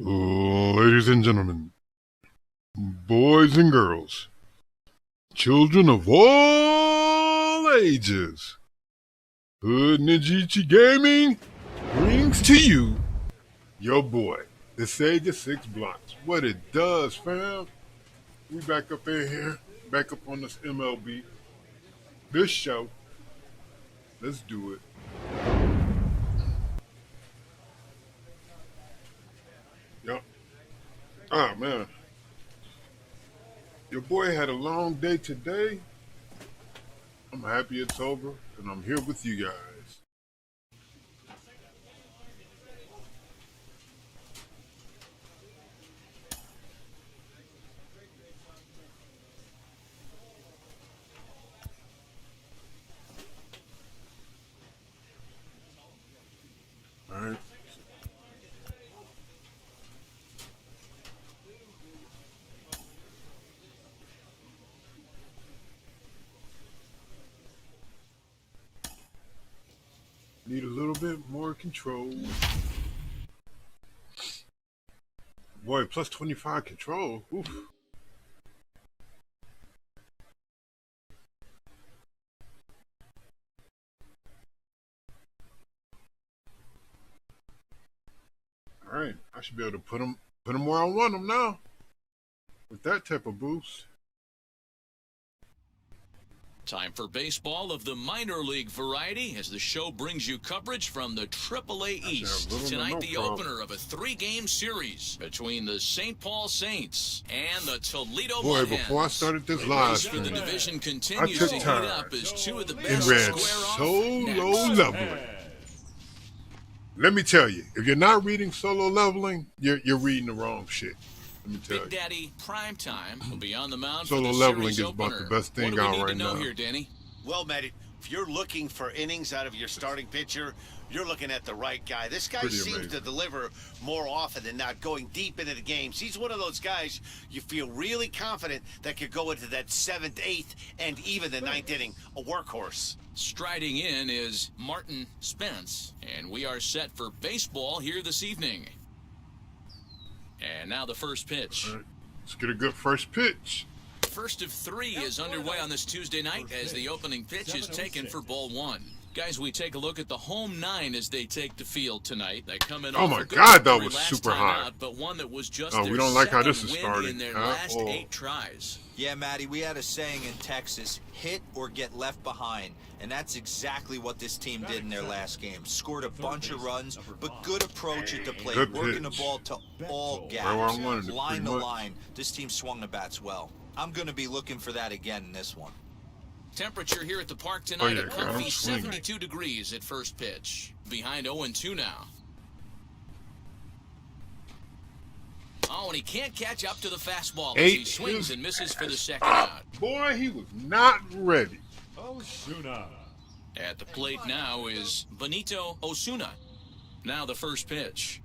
Ladies and gentlemen, boys and girls, children of all ages, Hood Ninjichi Gaming brings to you your boy, the Sage of Six Blocks. What it does, fam. We back up in here, back up on this MLB. This show. Let's do it. Yup. Ah, man. Your boy had a long day today. I'm happy it's over, and I'm here with you guys. All right. Need a little bit more control. Boy, plus 25 control. Oof. All right, I should be able to put them where I want them now. With that type of boost. Time for baseball of the minor league variety as the show brings you coverage from the AAA East. Tonight, the opener of a three-game series between the St. Paul Saints and the Toledo Boy, Hens. before I started this live stream, the division I continues took to heat time up as two of the and best read square off solo next. leveling. Let me tell you, if you're not reading solo leveling, you're reading the wrong shit. Let me tell Big you. Daddy Primetime will be on the mound Solo for the leveling series is about opener. the best thing what do we out need right to know now. here, Danny? Well, Matt, if you're looking for innings out of your starting pitcher, you're looking at the right guy. This guy Pretty seems amazing. to deliver more often than not, going deep into the games. He's one of those guys you feel really confident that could go into that 7th, 8th, and even the 9th inning, a workhorse. Striding in is Martin Spence, and we are set for baseball here this evening. And now the first pitch. All right, let's get a good first pitch. First of three is underway on this Tuesday night as the opening pitch is taken for ball one. Guys, we take a look at the home nine as they take the field tonight. They come in Oh off my a good God, that victory was last super time high. out, but one that was just Oh, their we don't like how this second is win starting in their at last all. 8 tries. Yeah, Matty, we had a saying in Texas, hit or get left behind. And that's exactly what this team did in their last game. Scored a bunch of runs, but good approach at the plate, Good working the pitch. ball to all Right where I gaps, wanted it, line pretty to much. line. This team swung the bats well. I'm going to be looking for that again in this one. Temperature here at the park tonight, yeah, a comfy I'm swinging. 72 degrees at first pitch. Behind 0-2 now. Oh, and he can't catch up to the fastball as he 8 swings is and misses for the second out. Boy, he was not ready. At the plate now is Benito Osuna. Now the first pitch.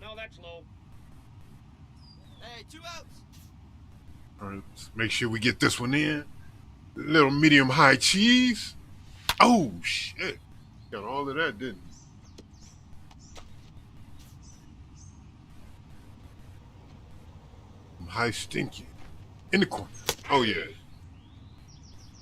No, that's low. Hey, 2 outs. All right, let's make sure we get this one in. Little medium high cheese. Oh, shit. Got all of that, didn't he? High stinky. In the corner. Oh, yeah.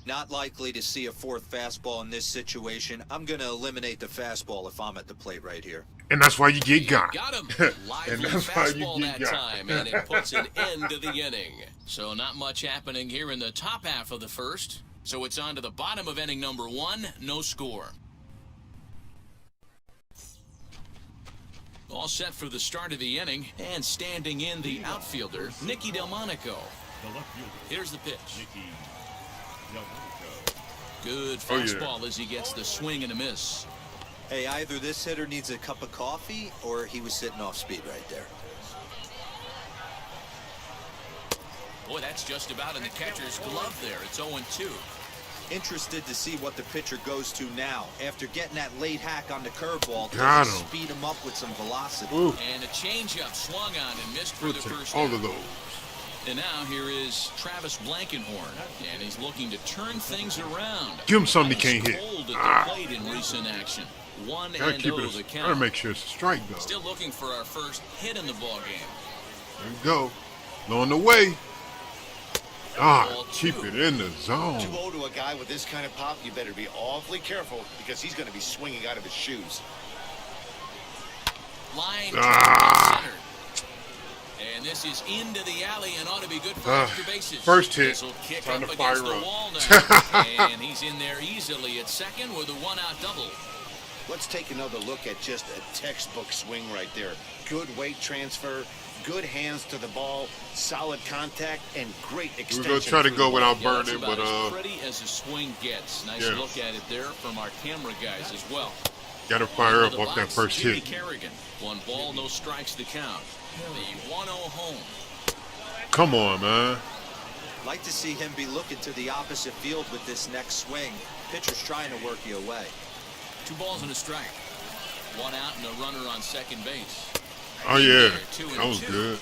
Not likely to see a fourth fastball in this situation. I'm going to eliminate the fastball if I'm at the plate right here. And that's why you get got. Got him. And Lively that's why you fastball get that got. time, and it puts an end to the inning. So not much happening here in the top half of the first. So it's on to the bottom of inning number 1, no score. All set for the start of the inning, and standing in the outfielder, Nicky Delmonico. Here's the pitch. Good Oh, yeah. fastball as he gets the swing and a miss. Hey, either this hitter needs a cup of coffee or he was sitting off speed right there. Boy, that's just about in the catcher's glove there. It's 0-2. Interested to see what the pitcher goes to now. After getting that late hack on the curveball, Got does he him. speed him up with some velocity. Ooh, And a changeup swung on and missed for the first all out. of those. And now here is Travis Blankenhorn, and he's looking to turn things around. Give him something he can't hit. Cold at the Ah. plate in recent action. Gotta keep 1-0 it. the Gotta count. make sure it's a strike, though. Still looking for our first hit in the ball game. There we go. On the way. Ah, Ball keep two. it in the zone. 2-0 to a guy with this kind of pop, you better be awfully careful because he's going to be swinging out of his shoes. Line Ah. center. And this is into the alley and ought to be good for extra bases. First hit. This'll kick Time up to against fire the up. wall now. And he's in there easily at second with a one-out double. Let's take another look at just a textbook swing right there. Good weight transfer, good hands to the ball, solid contact, and great We're extension. gonna try to through go the without Yeah, that's burning, about but as pretty as a swing gets. Nice yeah. look at it there from our camera guys as well. gotta fire Into up the off that box, first Jimmy hit. Kerrigan. 1 ball, no strikes to count. The 1-0 home. Come on, man. Like to see him be looking to the opposite field with this next swing. Pitcher's trying to work you away. 2 balls and a strike. 1 out and a runner on second base. Oh yeah, There, 2 and that was 2. good.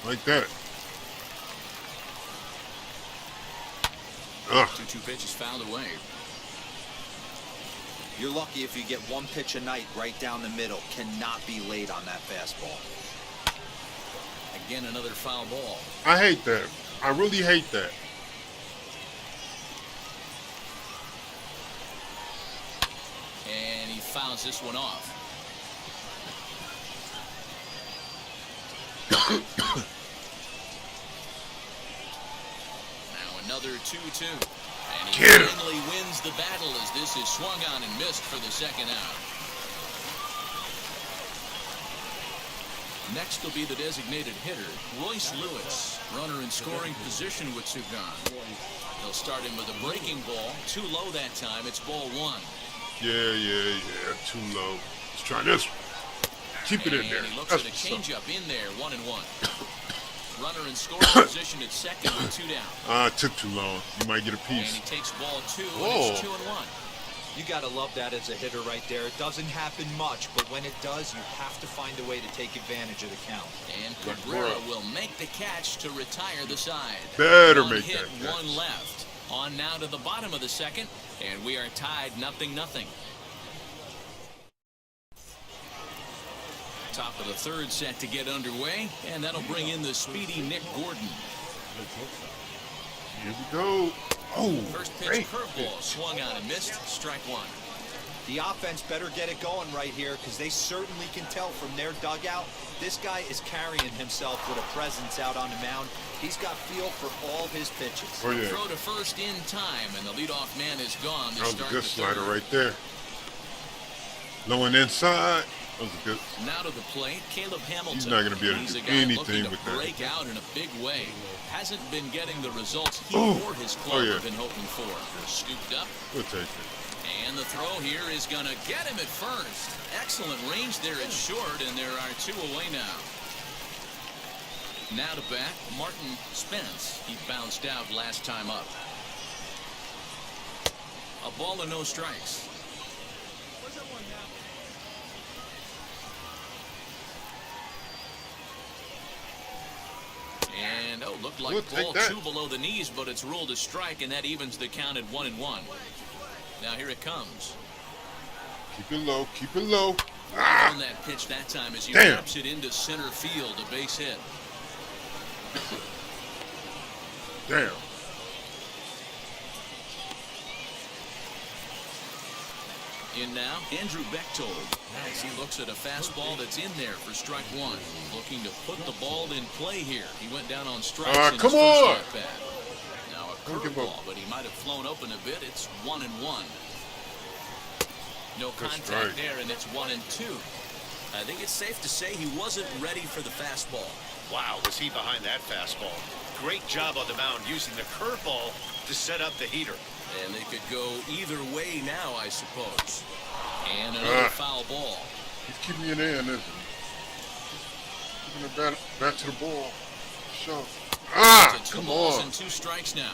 Like that. Ugh. 2-2 pitch is fouled away. You're lucky if you get 1 pitch a night right down the middle. Cannot be late on that fastball. Again, another foul ball. I hate that. I really hate that. And he fouls this one off. Now another 2-2. And he Get him. finally wins the battle as this is swung on and missed for the second out. Next will be the designated hitter, Royce Lewis. Runner in scoring position with Sugan. They'll start him with a breaking ball. Too low that time. It's ball 1. Yeah. Too low. Let's try this one. Keep it in there. And he looks That's at a what's up. changeup in there, 1-1. Runner in scoring position at second with 2 down. It took too long. You might get a And piece. he takes ball 2, Whoa. and it's 2-1. You got to love that as a hitter right there. It doesn't happen much, but when it does, you have to find a way to take advantage of the count. And Cabrera will make the catch to retire the side. Better One make hit, that catch. 1 left. On now to the bottom of the second, and we are tied 0-0. Top of the third set to get underway, and that'll bring in the speedy Nick Gordon. Here we go. Oh, First pitch great. curveball swung on and missed. Strike 1. The offense better get it going right here because they certainly can tell from their dugout. This guy is carrying himself with a presence out on the mound. He's got feel for all his pitches. Oh yeah. Throw to first in time, and the leadoff man is gone to That was a start good the slider third. right there. Low and inside. That was a good. Now to the plate, Caleb Hamilton. He's not gonna be able to He's do a guy anything looking with to that. break out in a big way. Hasn't been getting the results he Oh. or his Oh, club yeah. have been hoping for. Scooped up, We'll take it. and the throw here is going to get him at first. Excellent range there at short, and there are 2 away now. Now to bat, Martin Spence. He bounced out last time up. A ball and no strikes. And looked like We'll take ball that. 2 below the knees, but it's ruled a strike, and that evens the count at 1-1. Now here it comes. Keep it low. Keep it low. On that pitch that time as he Damn. wraps it into center field, a base hit. Damn. In now, Andrew Bechtold, as he looks at a fastball that's in there for strike 1. Looking to put the ball in play here. He went down on strikes in his come first on. at-bat. Now a Don't give up. curveball, but he might have flown open a bit. It's 1-1. No Good contact strike. there, and it's 1-2. I think it's safe to say he wasn't ready for the fastball. Wow, was he behind that fastball. Great job on the mound using the curveball to set up the heater. And they could go either way now, I suppose. And another foul ball. He's keeping it in, isn't he? Keeping it back to the ball. Sure. So 2 Come balls on. and 2 strikes now.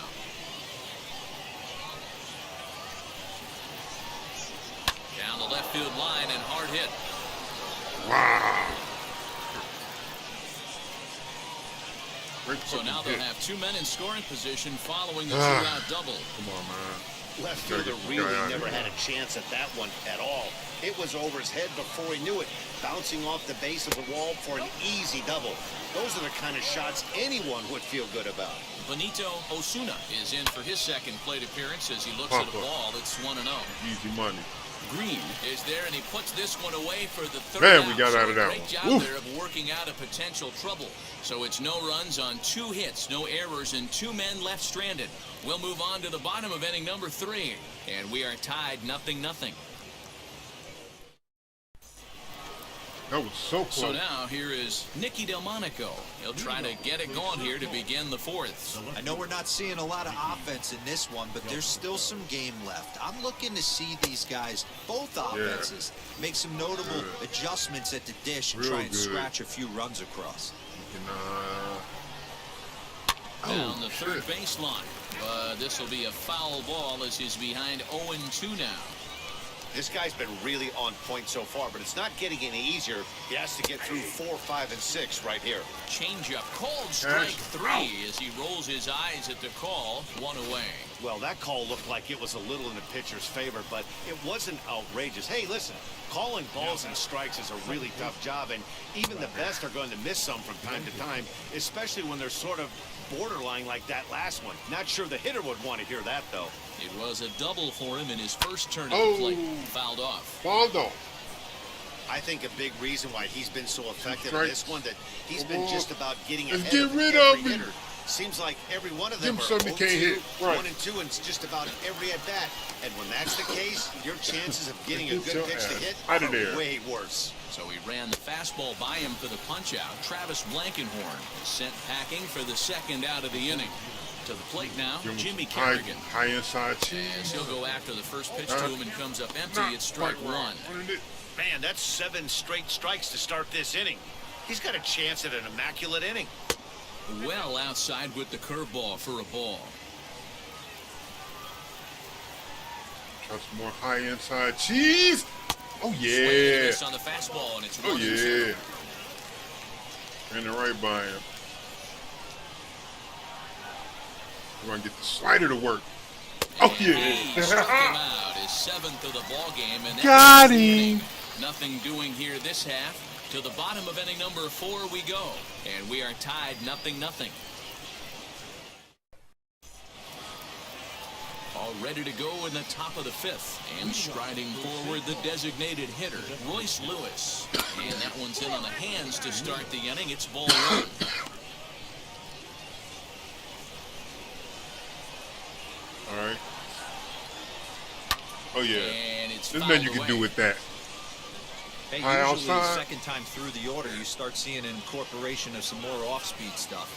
Down the left field line and hard hit. Wow. Great So fucking now they'll hit. have 2 men in scoring position following the 2-out double. Come on, man. Left fielder really never had a chance at that one at all. It was over his head before he knew it, bouncing off the base of the wall for an easy double. Those are the kind of shots anyone would feel good about. Benito Osuna is in for his second plate appearance as he looks at a ball that's 1-0. Easy money. Green is there, and he puts this one away for the third Man, out. we got out of that Great job one. there of working out a potential trouble. So it's no runs on 2 hits, no errors, and 2 men left stranded. We'll move on to the bottom of inning number 3, and we are tied 0-0. That was so close. So now here is Nicky Delmonico. He'll try to get it going here to begin the 4th. I know we're not seeing a lot of offense in this one, but there's still some game left. I'm looking to see these guys, both offenses, make some notable adjustments at the dish and try and scratch a few runs across. Down the third baseline. But this will be a foul ball as he's behind 0-2 now. This guy's been really on point so far, but it's not getting any easier. He has to get through 4, 5, and 6 right here. Changeup, called strike 3 as he rolls his eyes at the call. 1 away. Well, that call looked like it was a little in the pitcher's favor, but it wasn't outrageous. Hey, listen, calling balls and strikes is a really tough job, and even the best are going to miss some from time to time, especially when they're sort of borderline like that last one. Not sure the hitter would want to hear that, though. It was a double for him in his first turn at the plate. Fouled off. Fouled off. I think a big reason why he's been so effective in this one that he's been just about getting ahead get of rid every of him. hitter. Seems like every one of them are something he can't hit. 1 and 2 and just about every at bat. And when that's the case, your chances of getting a good pitch to hit are way worse. So he ran the fastball by him for the punch-out. Travis Blankenhorn is sent packing for the second out of the inning. To the plate now, Jimmy Kerrigan. High inside cheese. As he'll go after the first pitch to him and comes up empty. It's strike 1. Man, that's 7 straight strikes to start this inning. He's got a chance at an immaculate inning. Well outside with the curveball for a ball. Trust more high inside cheese. Oh Swing and a yeah. miss on the fastball, and it's 1-2. Oh yeah. Ran it right by him. We're gonna get the slider to work. Oh yeah. He struck him out, his 7th of the ball game, and Got him. Nothing doing here this half. To the bottom of inning number 4 we go, and we are tied 0-0. All ready to go in the top of the 5th, and striding forward the designated hitter, Royce Lewis. And that one's in on the hands to start the inning. It's ball 1. All right. Oh yeah. And it's There's fouled nothing you can do away. with that. Hey, High usually the outside. second time through the order, you start seeing an incorporation of some more off-speed stuff.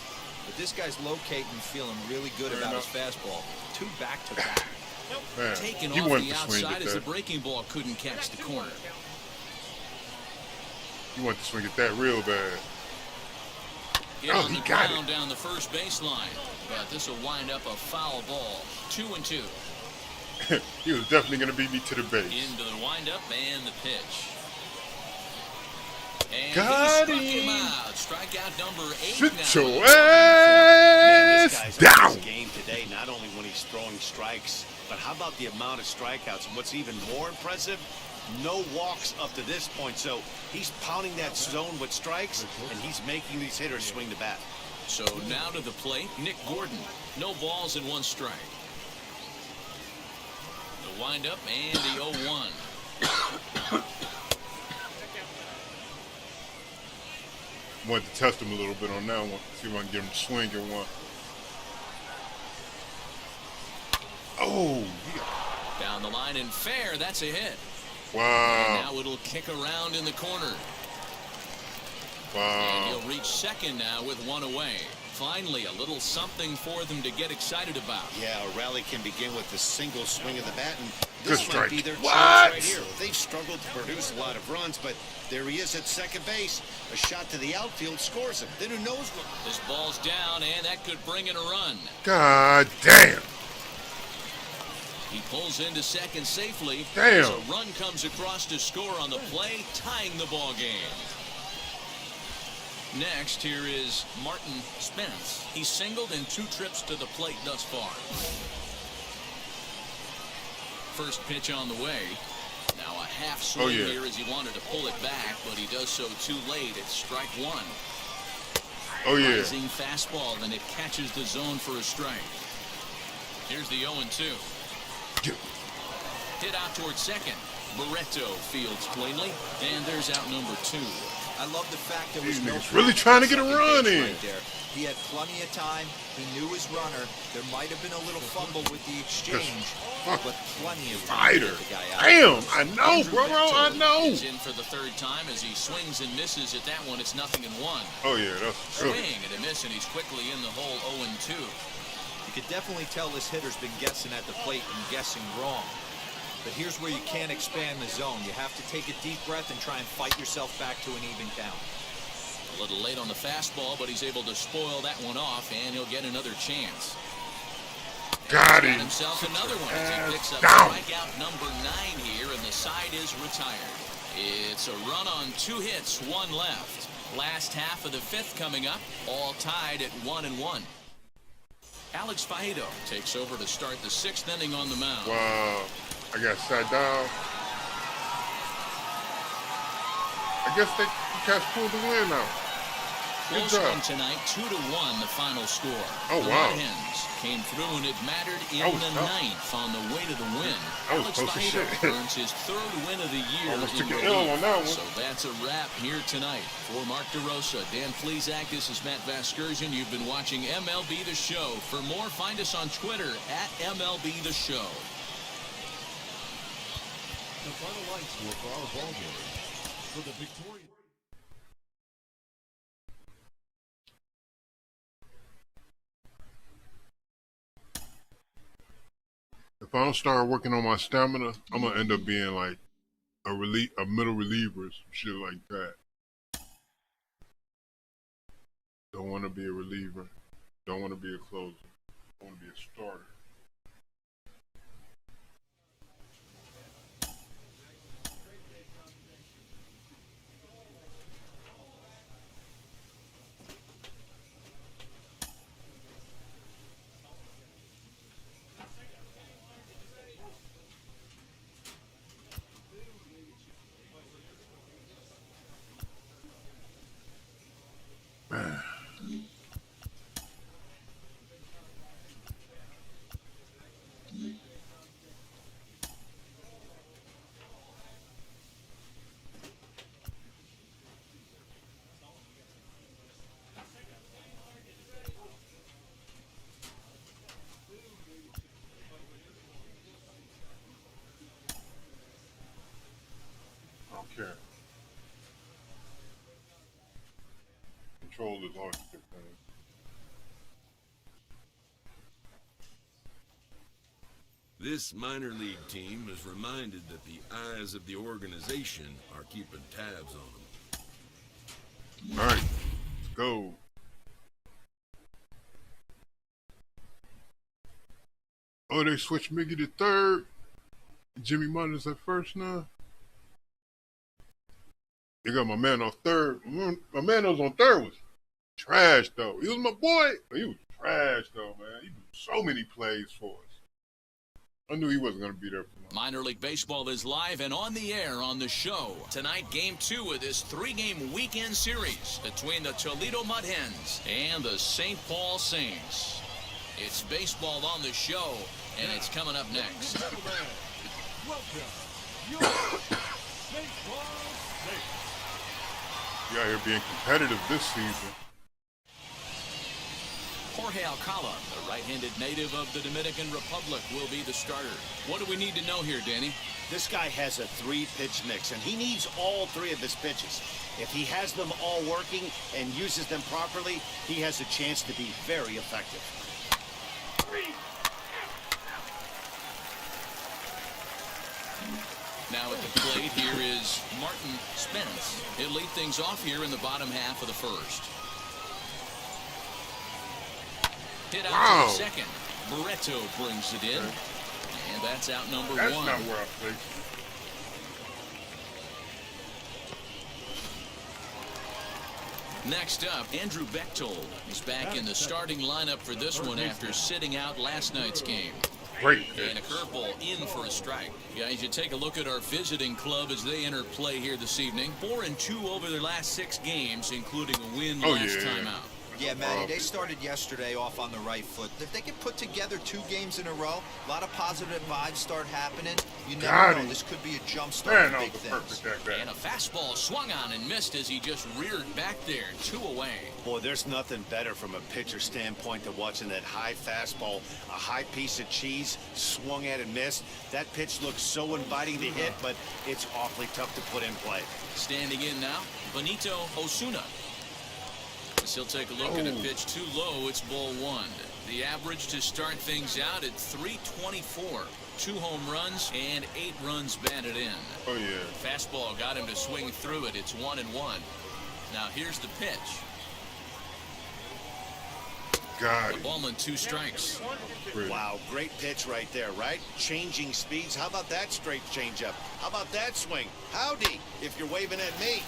But this guy's locating, feeling really good about his fastball. 2 back-to-back. Man, Taken he off wanted the to swing outside at as the that. breaking ball couldn't catch the corner. He wanted to swing at that real bad. Hit Oh, on he the got ground down the first baseline, but this will wind up a foul ball. 2-2. He was definitely gonna beat me to the base. Into the windup and the pitch. And Got he struck him him. out. Strikeout number 8 Sit now. your Man, this ass guy's on down. his game today, not only when he's throwing strikes, but how about the amount of strikeouts? And what's even more impressive, no walks up to this point. So he's pounding that zone with strikes, and he's making these hitters swing the bat. So now to the plate, Nick Gordon. No balls and 1 strike. The windup and the 0-1. Wanted to test him a little bit on that one. See if I can get him to swing at one. Oh, yeah. Down the line and fair. That's a hit. And Wow. now it'll kick around in the corner. And Wow. he'll reach second now with 1 away. Finally, a little something for them to get excited about. Yeah, a rally can begin with a single swing of the bat, and Good this might strike. be their chance What? right here. They've struggled to produce a lot of runs, but there he is at second base. A shot to the outfield scores him. Then who knows what? This ball's down, and that could bring in a run. God damn. He pulls into second safely. Damn. As a run comes across to score on the play, tying the ball game. Next, here is Martin Spence. He's singled in 2 trips to the plate thus far. first pitch on the way. Now a half swing here as he wanted to pull it back, but he does so too late. It's strike one. Rising fastball, and it catches the zone for a strike. Here's the 0-2. Hit out towards second. Barreto fields cleanly, and there's out number 2. I love the fact there was no really trying to get a run in. Right there. He had plenty of time. He knew his runner. There might have been a little fumble with the exchange, but plenty of time to get the guy out. Damn, I know, bro. I know. He's in for the third time as he swings and misses at that one. It's 0-1. Oh yeah, that's good. Swing and a miss, and he's quickly in the hole. 0-2. You could definitely tell this hitter's been guessing at the plate and guessing wrong. But here's where you can't expand the zone. You have to take a deep breath and try and fight yourself back to an even count. A little late on the fastball, but he's able to spoil that one off, and he'll get another chance. Got him. Himself another one as he picks up strikeout number 9 here, and the side is retired. It's a run on 2 hits, 1 left. Last half of the 5th coming up, all tied at 1-1. Alex Faedo takes over to start the 6th inning on the mound. Wow. I got sat down. I guess the Cats pulled the win out. Good Close job. one tonight, 2-1 the final score. Oh, the wow. Hens came through and it mattered in the 9th on the way to the win. That was Alex close as Faedo shit. earns his 3rd win of the year. Almost in took an relief. L on that one. So that's a wrap here tonight. For Mark DeRosa, Dan Flezak, this is Matt Vasgersian. You've been watching MLB The Show. For more, find us on Twitter at MLB The Show. The final lights were for our ball game. For the victorious. If I don't start working on my stamina, I'm gonna end up being like a middle reliever, some shit like that. Don't want to be a reliever. Don't want to be a closer. I want to be a starter. Okay. Control is always a good thing. This minor league team is reminded that the eyes of the organization are keeping tabs on them. All right, let's go. Oh, they switched Miggy to 3rd. Jimmy Munder's at 1st now. They got my man on 3rd. My man that was on 3rd was trash, though. He was my boy, but he was trash, though, man. He did so many plays for us. I knew he wasn't going to be there for long. Minor League Baseball is live and on the air on the show. Tonight, Game 2 of this 3-game weekend series between the Toledo Mud Hens and the St. Paul Saints. It's baseball on the show, and it's coming up next. Welcome, your St. Paul Saints. You out here being competitive this season. Jorge Alcala, the right-handed native of the Dominican Republic, will be the starter. What do we need to know here, Danny? This guy has a 3-pitch mix, and he needs all 3 of his pitches. If he has them all working and uses them properly, he has a chance to be very effective. Now at the plate, here is Martin Spence. He'll lead things off here in the bottom half of the 1st. Hit out to the 2nd. Barreto brings it in. And that's out number 1. That's not where I played. Next up, Andrew Bechtold is back in the starting lineup for this one after sitting out last night's game. Great And a pitch. curveball in for a strike. Guys, you take a look at our visiting club as they enter play here this evening. 4-2 over their last 6 games, including a win last time out. Yeah, Matty, they started yesterday off on the right foot. If they can put together 2 games in a row, a lot of positive vibes start happening. You never know. This could be a jump start to big things. And a fastball swung on and missed as he just reared back there. 2 away. Boy, there's nothing better from a pitcher standpoint than watching that high fastball, a high piece of cheese, swung at and missed. That pitch looks so inviting to hit, but it's awfully tough to put in play. Standing in now, Benito Osuna. As he'll take a look at a pitch too low, it's ball 1. The average to start things out at .324. 2 home runs and 8 runs batted in. Oh, yeah. Fastball got him to swing through it. It's 1-1. Now here's the pitch. Got The it. ball and 2 strikes. Wow, great pitch right there, right? Changing speeds. How about that straight changeup? How about that swing? Howdy, if you're waving at me.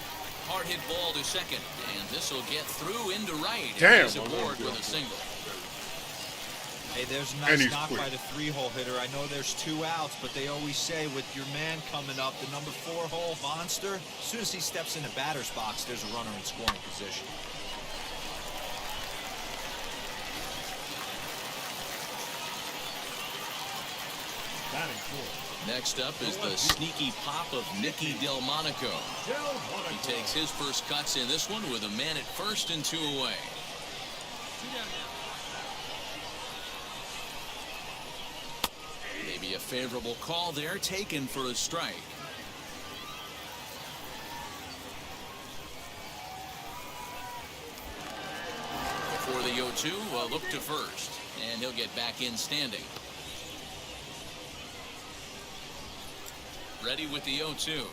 Hard hit ball to second, and this will get through into right. Damn. He's aboard with a single. Hey, there's a And nice he's knock quick. by the 3-hole hitter. I know there's 2 outs, but they always say with your man coming up, the number 4-hole monster, as soon as he steps in the batter's box, there's a runner in scoring position. Next up is the sneaky pop of Nicky Delmonico. He takes his first cuts in this one with a man at first and 2 away. Maybe a favorable call there, taken for a strike. For the 0-2, a look to first, and he'll get back in standing. Ready with the 0-2.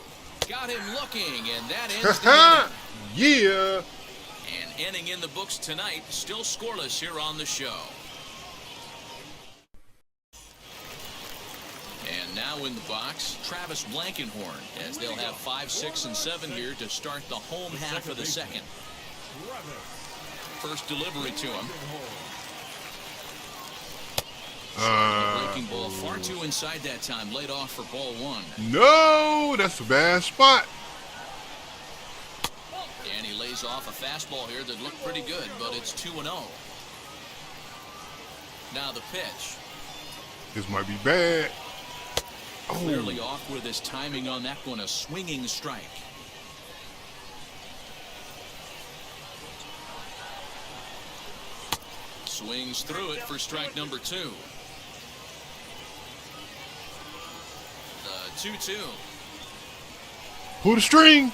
Got him looking, and that ends the inning. Yeah. An inning in the books tonight, still scoreless here on the show. And now in the box, Travis Blankenhorn, as they'll have 5, 6, and 7 here to start the home half of the second. First delivery to him. Breaking ball far too inside that time, laid off for ball 1. No, that's a bad spot. And he lays off a fastball here that looked pretty good, but it's 2-0. Now the pitch. This might be bad. Clearly off with his timing on that one, a swinging strike. Swings through it for strike number 2. The 2-2. Pull the string.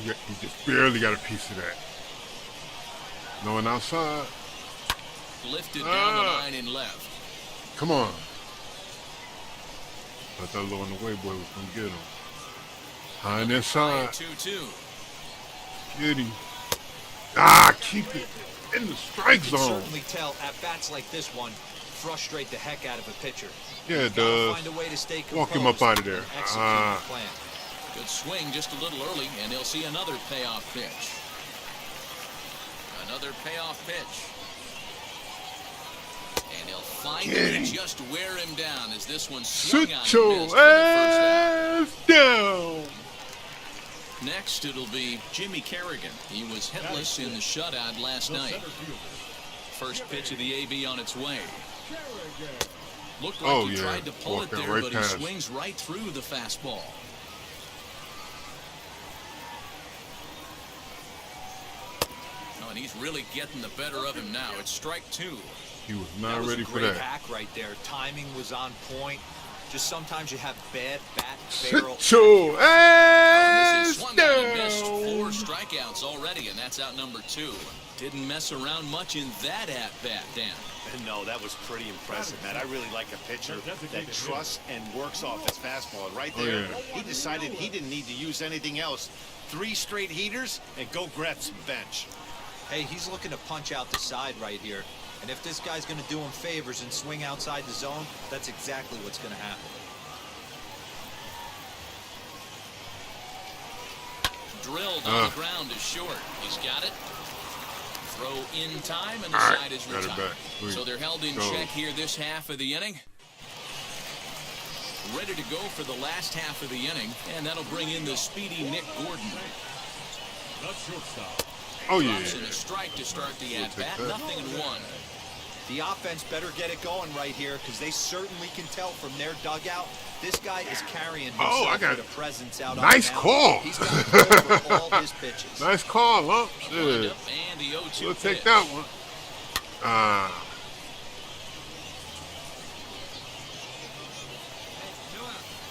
He just barely got a piece of that. No one outside. Lifted down the line and left. Come on. Thought that low on the way boy was going to get him. High and inside. 2-2. Get him. Keep it in the strike You can zone. certainly tell at-bats like this one frustrate the heck out of a pitcher. Yeah, it Gotta does. find a way to stay Walk him up composed out of there. and execute the plan. Good swing just a little early, and he'll see another payoff pitch. Another payoff pitch. And he'll finally just wear him down as this one swung on and Sit your missed for the first out. ass down. Next, it'll be Jimmy Kerrigan. He was hitless in the shutout last night. First pitch of the AB on its way. Looked like he tried to pull it Walked there, right but past. he swings right through the fastball. Oh, and he's really getting the better of him now. It's strike 2. He was That not was ready a for great that. hack right there. Timing was on point. Just sometimes you have bad bat barrel. Sit your This ass is swung on and missed. 4 down. strikeouts already, and that's out number 2. Didn't mess around much in that at-bat, Dan. No, that was pretty impressive, man. I really like a pitcher that trusts and works off his fastball. And right there, he decided he didn't need to use anything else. 3 straight heaters and go grab some bench. Hey, he's looking to punch out the side right here. And if this guy's going to do him favors and swing outside the zone, that's exactly what's going to happen. Drilled on the ground is short. He's got it. Throw in time, and the All right, side is got it retired. back. So they're held in check here this half of the inning. Ready to go for the last half of the inning, and that'll bring in the speedy Nick Gordon. Oh, yeah. Drops in a strike to start the at-bat, 0-1. The offense better get it going right here because they certainly can tell from their dugout this guy is carrying himself with a presence out on the mound. Nice call. He's got to throw for all his pitches. Nice call, huh? Yeah. We'll take that one.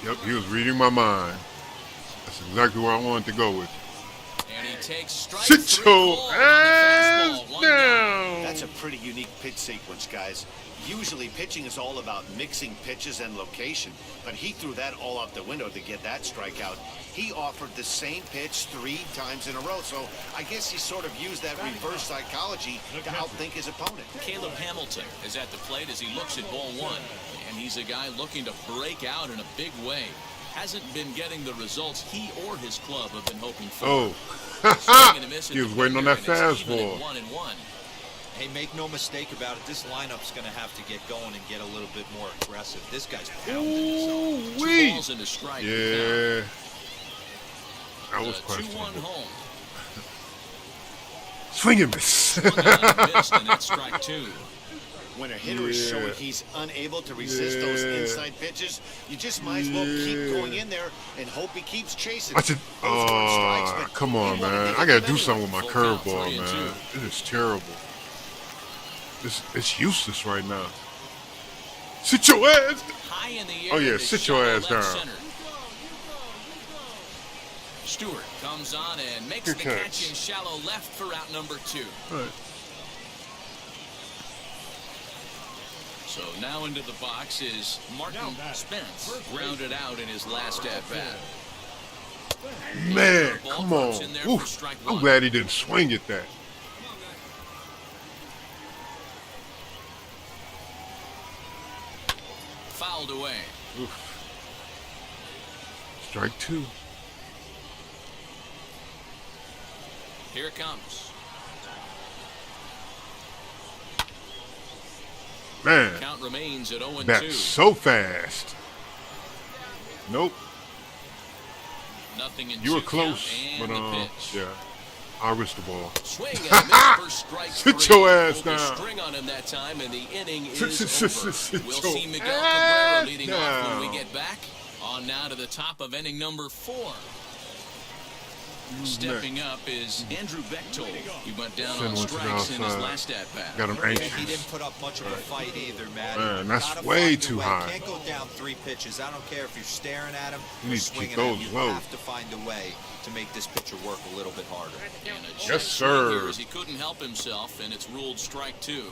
Yep, he was reading my mind. That's exactly where I wanted to go with. And he takes strike Sit your ass fastball, down. That's a pretty unique pitch sequence, guys. Usually pitching is all about mixing pitches and location, but he threw that all out the window to get that strikeout. He offered the same pitch 3 times in a row, so I guess he sort of used that reverse psychology to outthink his opponent. Caleb Hamilton is at the plate as he looks at ball 1, and he's a guy looking to break out in a big way. Hasn't been getting the results he or his club have been hoping for. Oh, he was waiting on that fastball. 1-1. Hey, make no mistake about it. This lineup's going to have to get going and get a little bit more aggressive. This guy's pounding himself. 2 balls and a strike. Yeah. That was 2-1 questionable. home. Swing and miss. Swung on and missed, and that's strike 2. When a hitter is showing he's unable to resist those inside pitches, you just might as well keep going in there and hope he keeps chasing. I said, come on, man. I got to do something with my curveball, man. It is terrible. It's useless right now. Sit your ass. High in the air. Oh, yeah, sit your ass down. Center. Stewart comes on and makes the catch in shallow left for out number 2. All right. So now into the box is Martin Spence, grounded out in his last at-bat. Man, come on. Oof. I'm glad he didn't swing at that. Fouled away. Oof. Strike 2. Here it comes. Man, Count remains at 0-2. that's so fast. Nope. Nothing in You were 2 close, count, but and the pitch. yeah, I risked the ball. Swing and a miss for strike 3. Sit your ass Pulled the down. string on him that time, and the inning is Sit over. We'll your see Miguel ass Cabrera leading off when we down. get back. On now to the top of inning number 4. Stepping up is Andrew Bechtold. He went down on strikes in his last at-bat. Got him He anxious. didn't put up much of a fight either, Matt. Man, that's Gotta way find a too way. high. Can't go down 3 pitches. I don't care if you're staring at him You or need to keep swinging those at him. low. You have to find a way to make this pitcher work a little bit harder. And a check Yes, swing sir. here as he couldn't help himself, and it's ruled strike 2.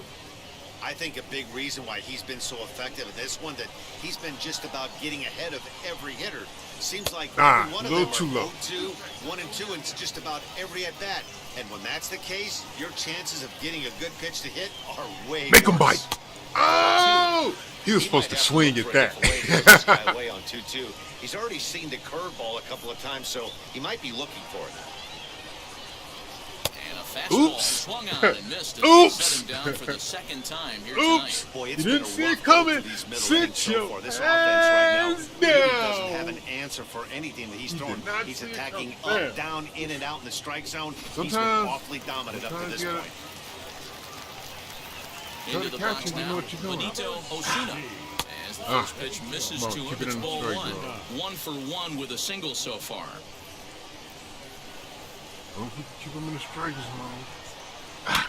I think a big reason why he's been so effective in this one that he's been just about getting ahead of every hitter. Seems like every one of a little them too are low. 0-2, 1 and 2, and it's just about every at bat. And when that's the case, your chances of getting a good pitch to hit are way Make him worse. bite. Oh! He was supposed to swing at that. This guy away on 2-2. He's already seen the curveball a couple of times, so he might be looking for it. And a fastball Oops. swung on and missed as Oops. they set him down for the second time here Oops. tonight. Boy, You it's didn't been a see rough it coming. go for these middle innings Sit so your far. This offense right now ass really down. doesn't have an answer for anything that he's You throwing. did not He's see it attacking coming. up, down, in and out in the strike zone. He's been Sometimes- awfully dominant up to sometimes this you gotta- point. Into the Catch box it, you know now, what you're doing. Benito Osuna. As the first pitch misses come on, to him, keep it it's in the ball strike 1. zone. 1 for 1 with a single so far. Don't keep him in the strike zone.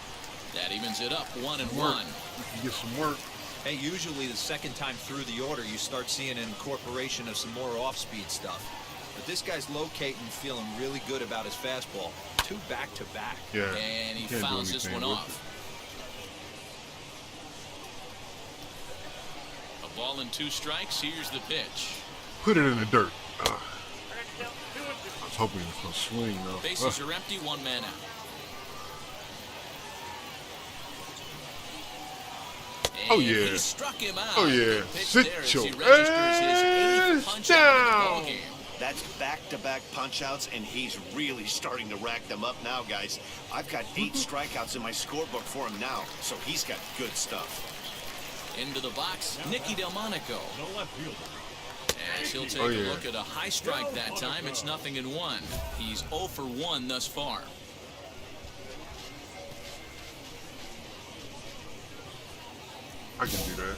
That evens it up 1-1. You can get some work. Hey, usually the second time through the order, you start seeing an incorporation of some more off-speed stuff. But this guy's locating, feeling really good about his fastball. 2 back-to-back. Yeah. And he You can't do fouls this anything one with off. A ball and 2 strikes. Here's the pitch. it. Put it in the dirt. I was hoping he was going to swing, though. Bases are empty, 1 man out. Oh, And yeah. he struck him out. Oh, yeah. Good pitch Sit there as your he registers his 8th ass punch out of the down. ballgame. That's back-to-back punch-outs, and he's really starting to rack them up now, guys. I've got 8 strikeouts in my scorebook for him now, so he's got good stuff. Into the box, Nicky Delmonico. As he'll take a look at a high strike that time, it's 0-1. He's 0 for 1 thus far. I can do that.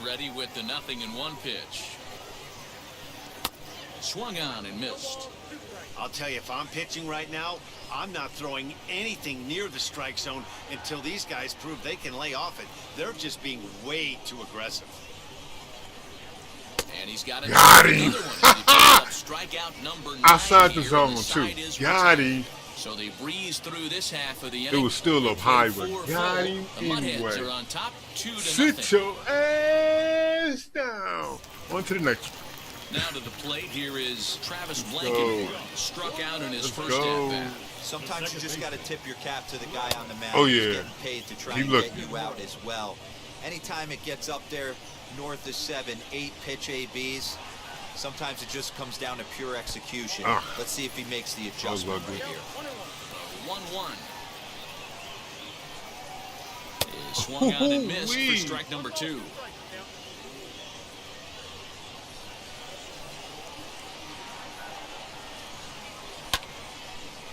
Ready with the 0-1 pitch. Swung on and missed. I'll tell you, if I'm pitching right now, I'm not throwing anything near the strike zone until these guys prove they can lay off it. They're just being way too aggressive. And he's got him. Strikeout number 9 outside the zone too. Got him. So they breeze through this half of the inning. It was still up high, but got him anyway. Are on top, 2-0. Sit your ass down. On to the next one. Now to the plate, here is Travis Blankenship. Struck out in his first at-bat. Sometimes you just got to tip your cap to the guy on the mound. Oh, He's yeah. getting paid to try and get you out as well. Anytime it gets up there north of 7, 8 pitch ABs, sometimes it just comes down to pure execution. Let's see if he makes the adjustment right here. 1-1. Swung on and missed for strike number 2.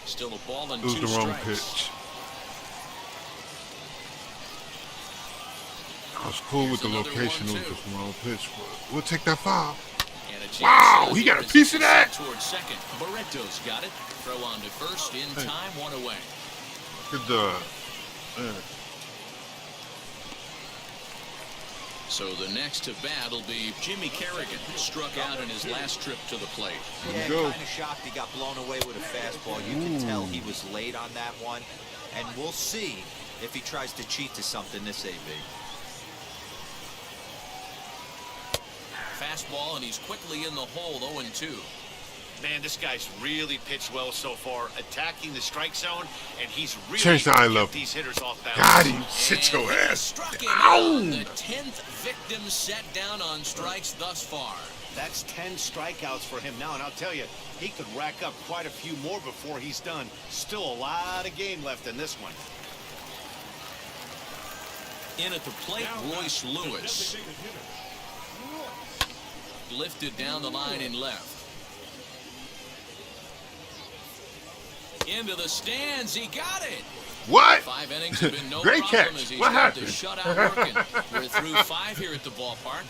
Still a ball and 2 strikes. It was the wrong pitch. I was cool with the location. It was just the wrong pitch, but we'll take that foul. Wow, he got a piece of that. Towards second. Barreto's got it. Throw on to first in time, 1 away. Good job. So the next to bat will be Jimmy Kerrigan, struck out in his last trip to the plate. Yeah, kind of shocked he got blown away with a fastball. You can tell he was late on that one. And we'll see if he tries to cheat to something this AB. Fastball, and he's quickly in the hole, 0-2. Man, this guy's really pitched well so far, attacking the strike zone, and he's really changed the eye level. These hitters off balance. Got him. Sit your ass down. The 10th victim set down on strikes thus far. That's 10 strikeouts for him now, and I'll tell you, he could rack up quite a few more before he's done. Still a lot of game left in this one. In at the plate, Royce Lewis. Lifted down the line and left. Into the stands, he got it. What? 5 innings have been no Great problem catch. as he's What got the happened? shutout working. We're through 5 here at the ballpark.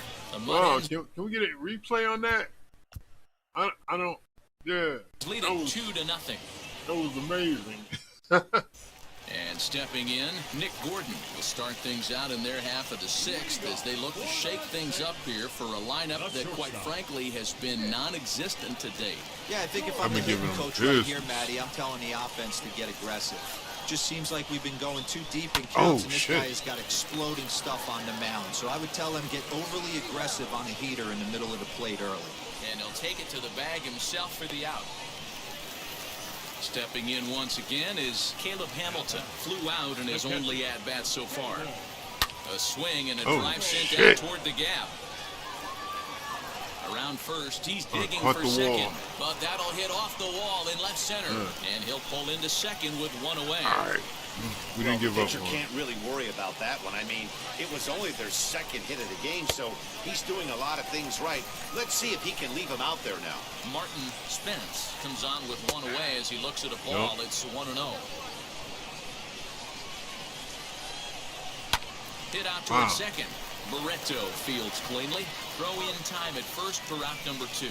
Wow, can we get a replay on that? I don't. Yeah. Leading 2-0. That was amazing. And stepping in, Nick Gordon will start things out in their half of the 6th as they look to shake things up here for a lineup that, quite frankly, has been non-existent to date. Yeah, I think if I'm the hitting coach right here, Matty, I'm telling the offense to get aggressive. Just seems like we've been going too deep in counts, and this guy has got exploding stuff on the mound. So I would tell him get overly aggressive on a heater in the middle of the plate early. And he'll take it to the bag himself for the out. Stepping in once again is Caleb Hamilton. Flew out in his only at-bat so far. A swing and a drive sent out toward the gap. Around first, he's digging for second, but that'll hit off the wall in left center, and he'll pull into second with 1 away. All right. We didn't give up. Pitcher can't really worry about that one. I mean, it was only their 2nd hit of the game, so he's doing a lot of things right. Let's see if he can leave him out there now. Martin Spence comes on with 1 away as he looks at a ball. It's 1-0. Hit out toward second. Barreto fields cleanly. Throw in time at first for out number 2.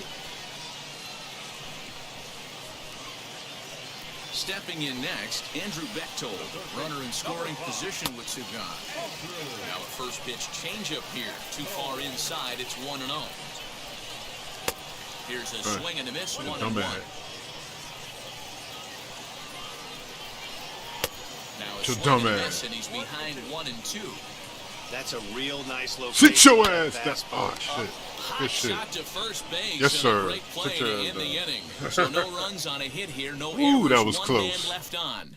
Stepping in next, Andrew Bechtold, runner in scoring position with Sugan. Now a first pitch changeup here, too far inside. It's 1-0. Here's a swing and a miss, 1-1. Now a swing and a miss, and he's behind 1-2. That's a real nice location. Sit your ass down. Oh, shit. Good shit. Shot to first base. Yes, sir. Great play to end the inning. So no runs on a hit here. No Ooh, errors. that was 1 close. man left on.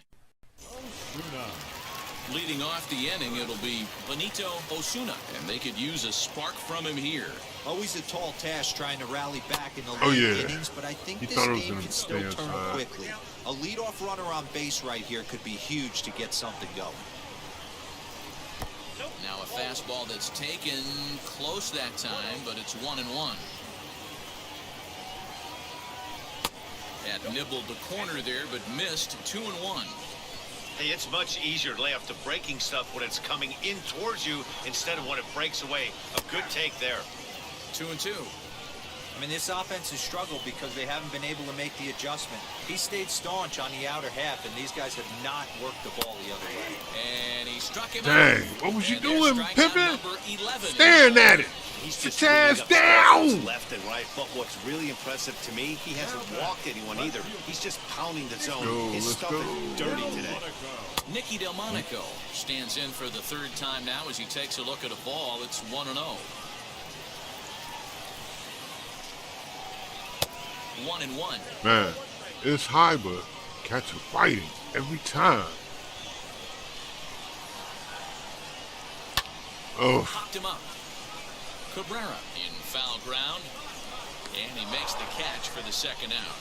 Leading off the inning, it'll be Benito Osuna, and they could use a spark from him here. Always a tall task trying to rally back in the Oh, late yeah. innings, but I think He this thought it was game gonna can still stay turn inside. quickly. A leadoff runner on base right here could be huge to get something going. Now a fastball that's taken close that time, but it's 1-1. Had nibbled the corner there, but missed. 2-1. Hey, it's much easier to lay off the breaking stuff when it's coming in towards you instead of when it breaks away. A good take there. 2-2. I mean, this offense has struggled because they haven't been able to make the adjustment. He stayed staunch on the outer half, and these guys have not worked the ball the other way. And he struck him Dang, out. what was you And there's doing, strikeout Pippin? number 11. Staring at it. He's Sit just your bringing ass up down. strikeouts left and right. But what's really impressive to me, he hasn't walked anyone either. He's just pounding the zone. His let's stuff go. is dirty today. Nicky Delmonico stands in for the third time now as he takes a look at a ball. It's 1-0. 1-1. Man, it's high, but cats are fighting every time. Oh, Popped him up. Cabrera in foul ground, and he makes the catch for the second out.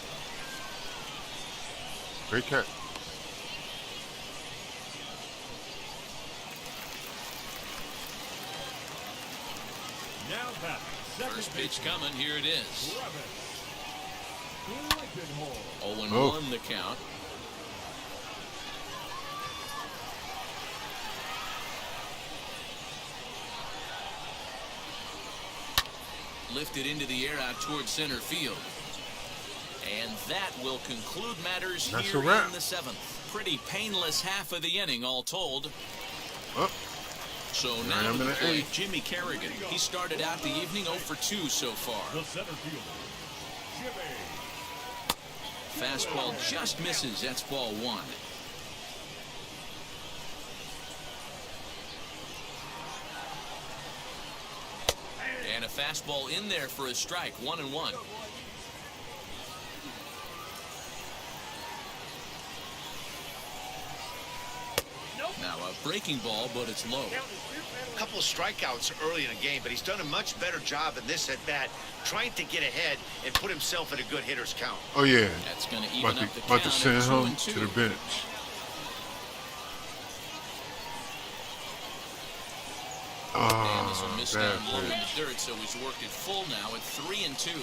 great cat. First pitch coming. Here it is. 0-1 Oh. the count. Lifted into the air out towards center field. And that will conclude matters That's here a wrap. in the seventh. Pretty painless half of the inning, all told. Oh, So Right, now I'm to the in the plate, eighth. Jimmy Kerrigan. He started out the evening 0 for 2 so far. Fastball just misses. That's ball 1. And a fastball in there for a strike. 1-1. Now a breaking ball, but it's low. A couple of strikeouts early in the game, but he's done a much better job in this at-bat trying to get ahead and put himself in a good hitter's count. oh yeah. That's going to even About up the to, count about to at send him 2-2. to the bench. And this will miss bad down low in pitch. the dirt, so he's worked it full now at 3-2.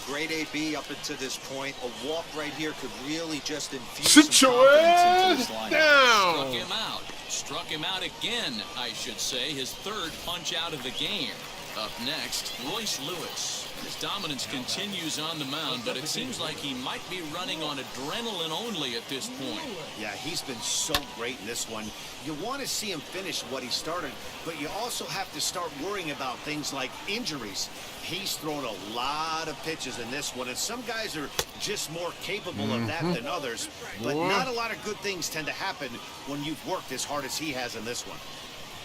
Great AB up until this point. A walk right here could really just infuse Sit some your confidence into ass this lineup. Struck down. him out. Struck him out again, I should say. His third punch out of the game. Up next, Royce Lewis. His dominance continues on the mound, but it seems like he might be running on adrenaline only at this point. Yeah, he's been so great in this one. You want to see him finish what he started, but you also have to start worrying about things like injuries. He's thrown a lot of pitches in this one, and some guys are just more capable of that than others. But Boy. not a lot of good things tend to happen when you've worked as hard as he has in this one.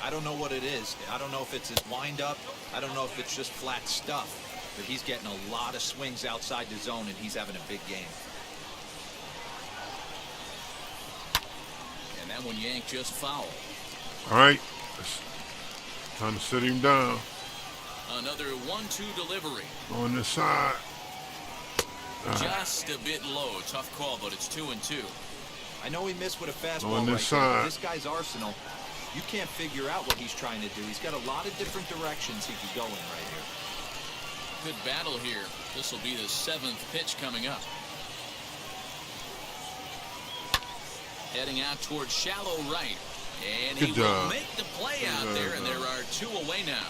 I don't know what it is. I don't know if it's his windup. I don't know if it's just flat stuff. But he's getting a lot of swings outside the zone, and he's having a big game. And that one yanked just foul. All right, it's time to sit him down. Another 1-2 delivery. On the side. Just a bit low. Tough call, but it's 2-2. I know he missed with a fastball On right this there, but side. this guy's arsenal, you can't figure out what he's trying to do. He's got a lot of different directions he could go in right here. Good battle here. This will be the 7th pitch coming up. Heading out towards shallow right. And he Good will job. make the play out Good there, job, and there are 2 away now.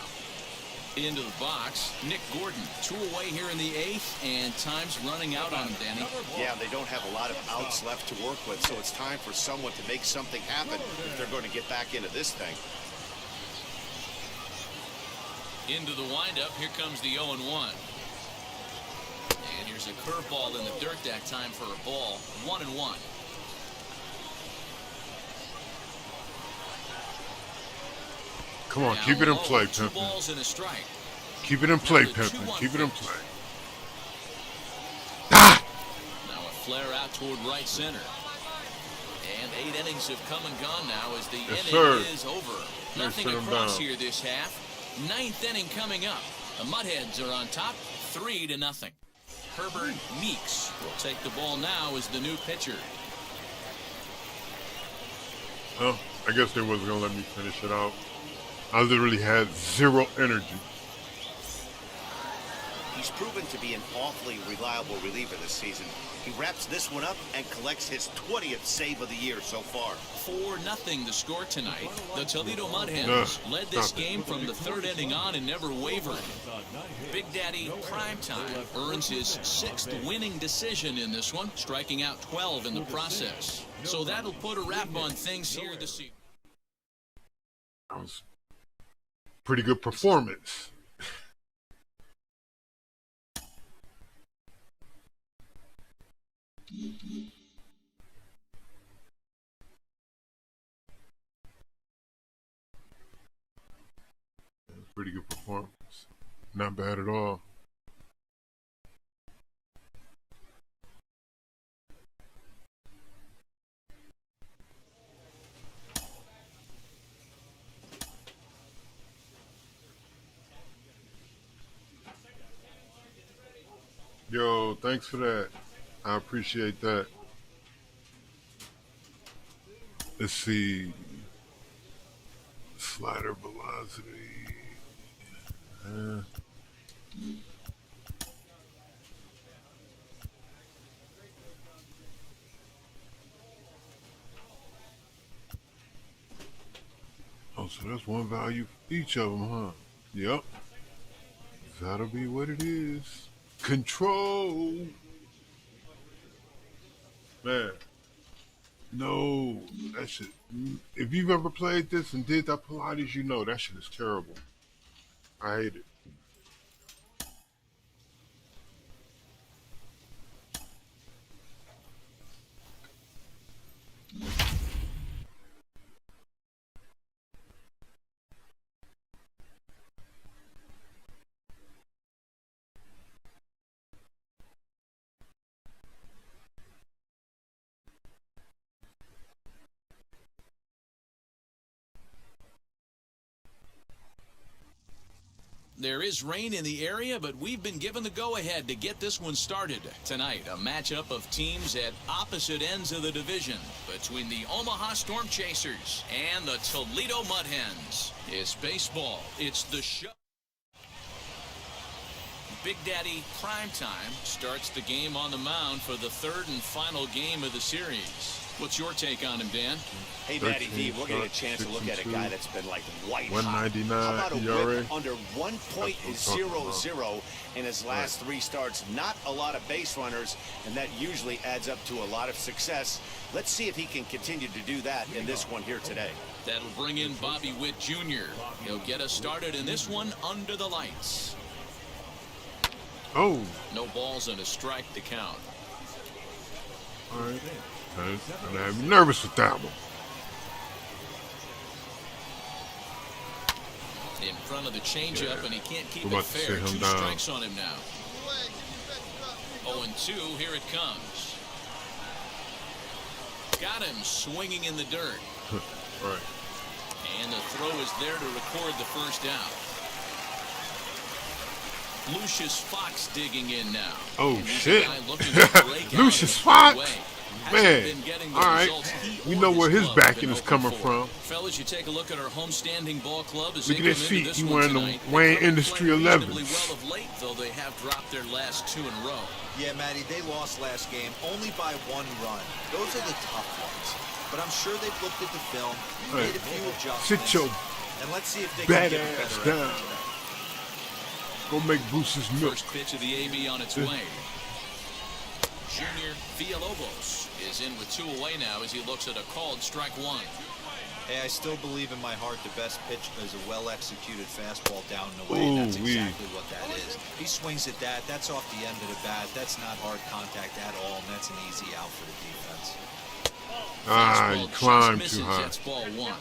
Into the box, Nick Gordon. 2 away here in the 8th, and time's running out on him, Danny. Yeah, they don't have a lot of outs left to work with, so it's time for someone to make something happen if they're going to get back into this thing. Into the windup, here comes the 0-1. And here's a curveball in the dirt that time for a ball. 1-1. Come on, Now keep it in low, play, 2 Pimpin. balls and a strike. Keep it in play, Now the Pimpin. 2-1 Keep it in pitch. play. Ah! Now a flare out toward right center. And 8 innings have come and gone now as the Yes, inning sir. is over. Let's Nothing sit 'em across down. here this half. 9th inning coming up. The Mudheads are on top, 3-0. Herbert Meeks will take the ball now as the new pitcher. Well, I guess they wasn't gonna let me finish it out. I literally had zero energy. He's proven to be an awfully reliable reliever this season. He wraps this one up and collects his 20th save of the year so far. 4-0 the score tonight. The Toledo Mudhens led this game from the 3rd inning on and never wavered. Big Daddy Primetime earns his 6th winning decision in this one, striking out 12 in the process. So that'll put a wrap on things here this evening. That was pretty good performance. Pretty good performance. Not bad at all. Yo, thanks for that. I appreciate that. Let's see. Slider velocity. Oh, so that's one value for each of them, huh? Yep. That'll be what it is. Control. Man. No, that shit. If you've ever played this and did that Pilates, you know that shit is terrible. I hate it. There is rain in the area, but we've been given the go-ahead to get this one started. Tonight, a matchup of teams at opposite ends of the division between the Omaha Storm Chasers and the Toledo Mudhens. It's baseball. It's the show. Big Daddy Primetime starts the game on the mound for the 3rd and final game of the series. What's your take on him, Dan? Hey, Matty D, we're getting a chance to look at a guy that's been like white hot. 199 How about a ERA? whip under 1.00 in his last 3 starts? Not a lot of base runners, and that usually adds up to a lot of success. Let's see if he can continue to do that in this one here today. That'll bring in Bobby Witt Jr. He'll get us started in this one under the lights. Oh. No balls and a strike to count. All right. I'm nervous with that one. In front of the changeup, and he can't keep We're it about to fair. sit him 2 down. strikes on him now. 0-2, here it comes. Got him swinging in the dirt. Right. And the throw is there to record the first out. Lucius Fox digging in now. Oh, And he's a shit. guy looking to break out Lucius in a big Fox? way. Man. Hasn't been getting the All right. results he We or know where his club have backing been is hoping coming for. from. Fellas, you take a look at our homestanding ball club as Look they at his come feet. into this He one wearing tonight. the Wayne They're Industry playing 11s. reasonably well of late, though they have dropped their last 2 in a row. Yeah, Matty, they lost last game only by 1 run. Those are the tough ones. But I'm sure they've looked at the film, Hey, made a few adjustments. sit your and let's see if they can get a badass better down. effort today. Go make Bruce's milk. First pitch of the AB on its way. Junior Villalobos is in with 2 away now as he looks at a called strike 1. Hey, I still believe in my heart the best pitch is a well-executed fastball down and away, Ooh, and that's wee. exactly what that is. He swings at that. That's off the end of the bat. That's not hard contact at all, and that's an easy out for the defense. Ah, Fastball you just climbed misses. too high. That's ball 1.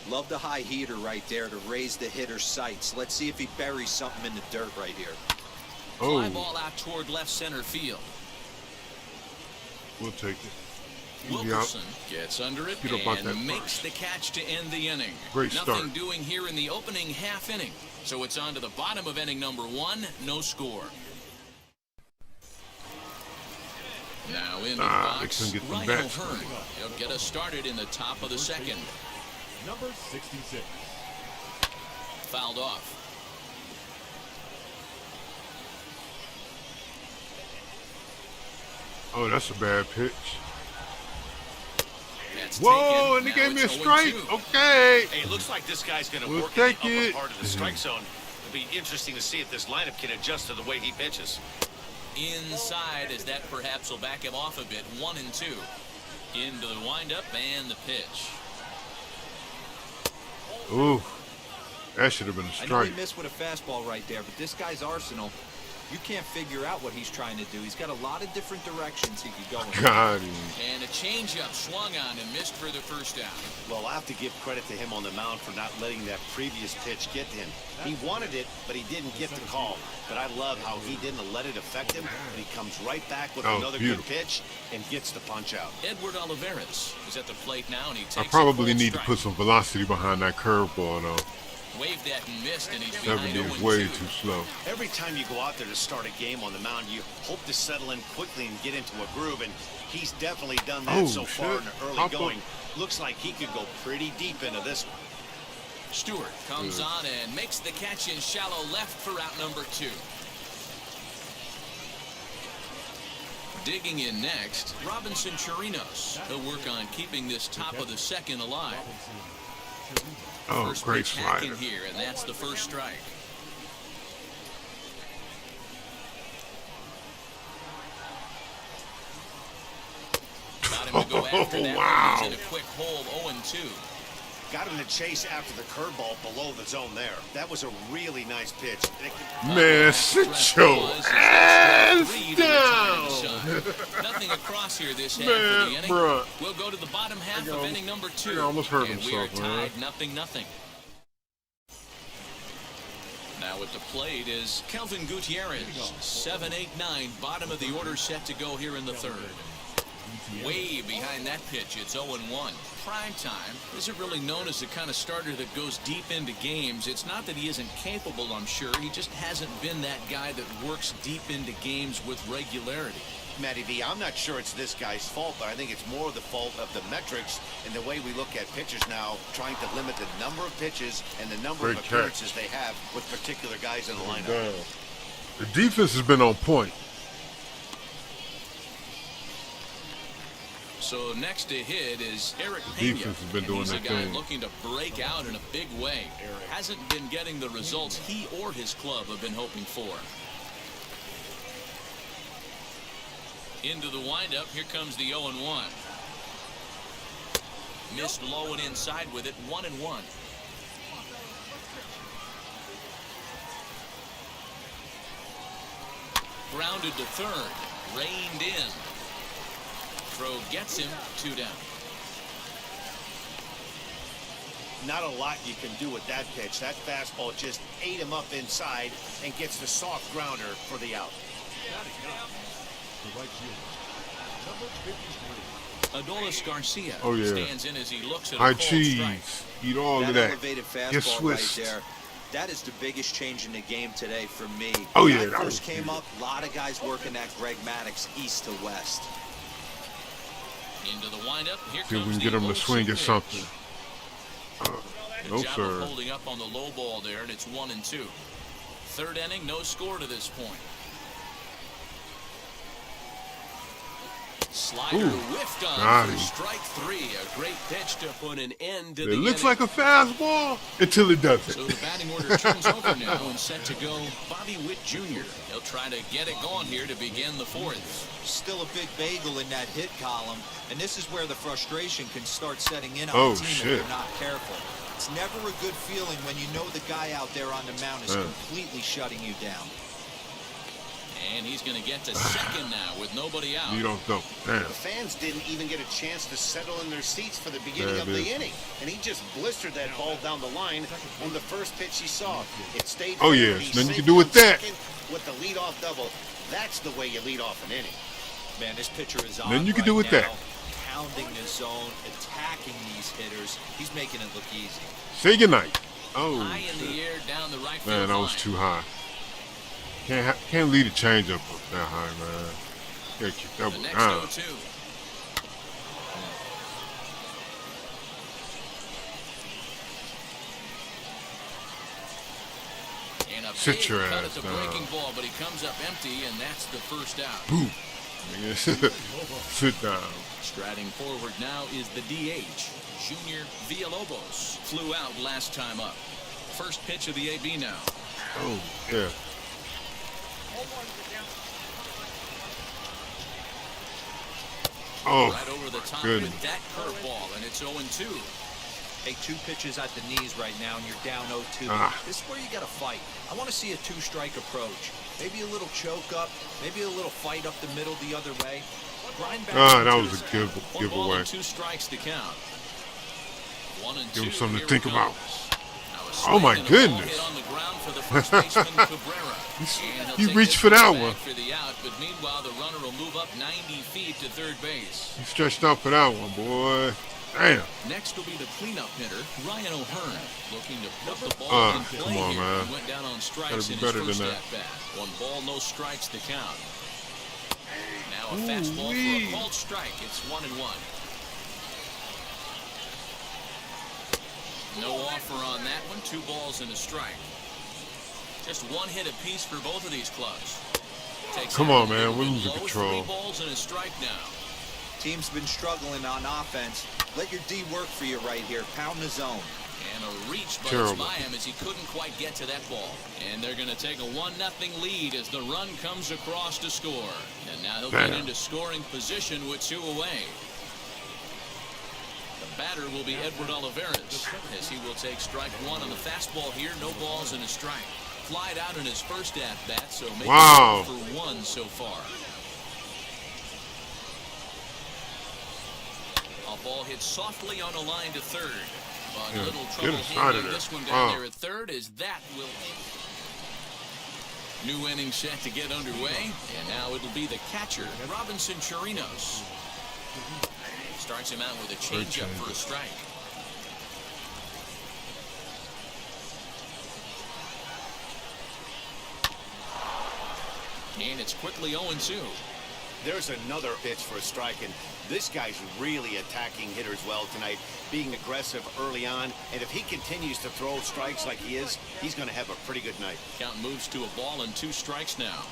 Love the high heater right there to raise the hitter's sights. Let's see if he buries something in the dirt right here. Fly Oh, ball out toward left center field. we'll take it. Wilkerson gets under it and makes the catch to end the inning. Great start. Nothing doing here in the opening half inning. So it's on to the bottom of inning number 1, no score. Now in the box, Ryan O'Hearn. He'll get us started in the top of the second. Number 66. Fouled off. Oh, that's a bad pitch. That's Whoa, taken. and he Now gave me a it's strike. 0-2. Okay. Hey, it looks like this guy's going to We'll work in the take upper it. part of the strike zone. It'll be interesting to see if this lineup can adjust to the way he pitches. Inside, as that perhaps will back him off a bit. 1-2. Into the windup and the pitch. Ooh, that should have been a I know strike. he missed with a fastball right there, but this guy's arsenal, you can't figure out what he's trying to do. He's got a lot of different directions he could go in. Got him. And a changeup swung on and missed for the first down. Well, I have to give credit to him on the mound for not letting that previous pitch get to him. He wanted it, but he didn't get the call. But I love how he didn't let it affect him, and he comes right back with another good pitch and gets the punch out. Edward Olivares is at the plate now, and he takes I probably need to put some velocity behind that curveball, though. Waved that and missed, and he's behind 70 is 0-2. way too slow. Every time you go out there to start a game on the mound, you hope to settle in quickly and get into a groove, and he's definitely done that so far in the early going. Looks like he could go pretty deep into this one. Stewart comes on and makes the catch in shallow left for out number 2. Digging in next, Robinson Chirinos. He'll work on keeping this top of the second alive. Oh, First great pitch hack in slider. here, and that's the first strike. Got him to go after that. Wow. He's in a quick hole, 0-2. Got him to chase after the curveball below the zone there. That was a really nice pitch. Man, sit your ass down. Nothing across here this half Man, of the inning. bruh. We'll go to the bottom half of inning number 2. He almost hurt and we are himself, man. tied 0-0. Now at the plate is Kelvin Gutierrez. 7-8-9, bottom of the order set to go here in the third. Way behind that pitch, it's 0-1. Prime time isn't really known as the kind of starter that goes deep into games. It's not that he isn't capable, I'm sure. He just hasn't been that guy that works deep into games with regularity. Matty V, I'm not sure it's this guy's fault, but I think it's more the fault of the metrics and the way we look at pitchers now, trying to limit the number of pitches and the number of appearances they have with particular guys in the lineup. The defense has been on point. So next to hit is Eric The Pena. defense has been doing He's a their guy thing. looking to break out in a big way. Hasn't been getting the results he or his club have been hoping for. Into the windup, here comes the 0-1. Missed low and inside with it, 1-1. Grounded to third, reined in. Throw gets him, 2 down. Not a lot you can do with that pitch. That fastball just ate him up inside and gets the soft grounder for the out. Adolis Garcia stands in as he looks at high a cold cheese. strike. Eat all of that. Elevated Get fastball right Swiss. there. That is the biggest change in the game today for me. Oh, When yeah, I that was first came up, a lot of guys working that Greg Maddux east to west. Into the windup. Here See if we comes can get the him to 0-2 swing at pitch. something. Good No, job sir. of holding up on the low ball there, and it's 1-2. Third inning, no score to this point. Slider whiffed on for strike 3. A great pitch to put an end to the It looks inning. like a fastball until it doesn't. So the batting order turns over now and set to go Bobby Witt Jr. He'll try to get it going here to begin the 4th. Still a big bagel in that hit column, and this is where the frustration can start setting in on Oh, the team shit. if they're not careful. It's never a good feeling when you know the guy out there on the mound is completely shutting you down. And he's going to get to second now with nobody out. You don't know. Damn. The fans didn't even get a chance to settle in their seats for the beginning of the inning. And he just blistered that ball down the line on the first pitch he saw. It stayed. Oh, there. yeah. He Nothing you can saved do with on that. second with the leadoff double. That's the way you lead off an inning. Man, this pitcher is on Nothing you can right do with now, that. pounding zone, attacking these hitters. He's making it look easy. Say goodnight. Oh, high in the air down the right man, field that was line. too high. Can't lead a changeup up that high, man. Gotta keep that The one next down. 0-2. And a Sit big your cut ass at the down. breaking ball, but he comes up empty, and that's the first out. Boom. Sit down. Striding forward now is the DH, Junior Villalobos. Flew out last time up. First pitch of the AB now. Oh, yeah. Oh, Right over the top goodness. with that curveball, and it's 0-2. Hey, 2 pitches at the knees right now, and you're down 0-2. This is where you got to fight. I want to see a 2-strike approach. Maybe a little choke up, maybe a little fight up the middle the other way. Grind back. That was a good One ball giveaway. and 2 strikes to count. 1-2. Give him something to Here think it about. comes. Now a Oh, my swing and a ball goodness. hit on the ground for the first baseman, Cabrera. And he'll He take reached this for that back one. for the out, but meanwhile the runner will move up 90 feet to third base. He stretched out for that one, boy. Damn. Next will be the cleanup hitter, Ryan O'Hearn, looking to put the ball in play come on, here. man. He went down on strikes Gotta be in his better first than that. at-bat. 1 ball, no strikes to count. Now a fastball for a called strike. It's 1-1. No offer on that one. 2 balls and a strike. Just 1 hit apiece for both of these clubs. Takes Come it on, a man. little We're bit losing low. control. 3 balls and a strike now. Team's been struggling on offense. Let your D work for you right here. Pound the zone. And a reach, but Terrible. it's by him as he couldn't quite get to that ball. And they're going to take a 1-0 lead as the run comes across to score. And now he'll get Damn. into scoring position with 2 away. The batter will be Edward Olivares as he will take strike 1 on the fastball here. No balls and a strike. Flied out in his first at-bat, so maybe Wow. for 1 so far. A ball hit softly on a line to third. But Yeah, little get trouble inside of handling there. this one down Wow. there at third as that will... New inning set to get underway. And now it'll be the catcher, Robinson Chirinos. Starts him out with a changeup for a strike. And it's quickly 0-2. There's another pitch for a strike, and this guy's really attacking hitters well tonight, being aggressive early on, and if he continues to throw strikes like he is, he's going to have a pretty good night. Count moves to a ball and 2 strikes now.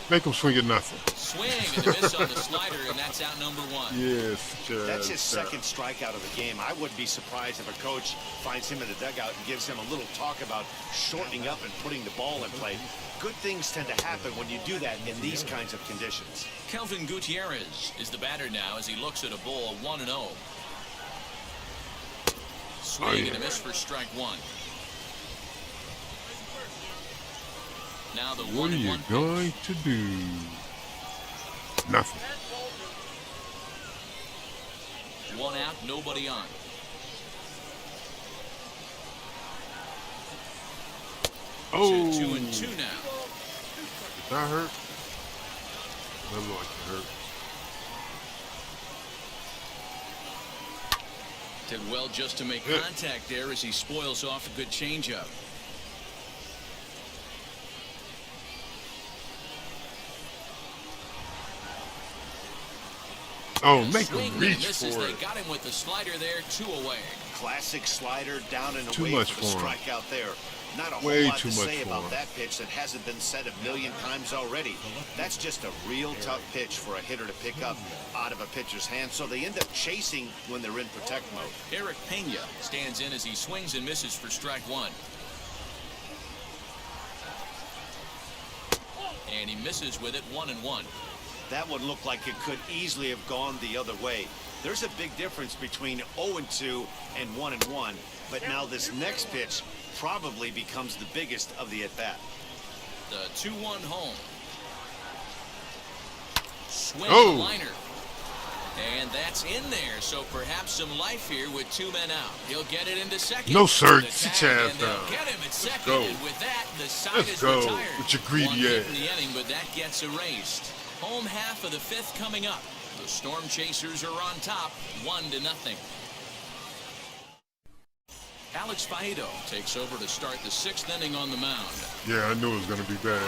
Make him swing at nothing. Swing and a miss on the slider, and that's out number 1. Yes. That's his second strikeout of the game. I wouldn't be surprised if a coach finds him in the dugout and gives him a little talk about shortening up and putting the ball in play. Good things tend to happen when you do that in these kinds of conditions. Kelvin Gutierrez is the batter now as he looks at a ball 1-0. Swing and a miss for strike 1. Now the 1-1 What are you pitch. going to do? Nothing. 1 out, nobody on. Oh. 2-2 now. Did that hurt? That looked like it hurt. Did well just to make contact there as he spoils off a good changeup. Oh, make Swing him and reach misses. for They it. got him with the slider there, 2 away. Classic slider down and Too away much for the for him. strikeout there. Not a whole Way lot too to much say for about him. that pitch that hasn't been said a million times already. That's just a real tough pitch for a hitter to pick up out of a pitcher's hand, so they end up chasing when they're in protect mode. Eric Pena stands in as he swings and misses for strike 1. And he misses with it, 1-1. That one looked like it could easily have gone the other way. There's a big difference between 0-2 and 1-1, but now this next pitch probably becomes the biggest of the at-bat. The 2-1 home. Swing Oh. and a liner. And that's in there, so perhaps some life here with 2 men out. He'll get it into second. No, sir. The Sit tag, your ass and they'll down. get him at second, go. and with that, the side Let's is go retired. with your greedy 1 hit ass. in the inning, but that gets erased. Home half of the 5th coming up. The Storm Chasers are on top, 1-0. Alex Faedo takes over to start the 6th inning on the mound. Yeah, I knew it was going to be bad.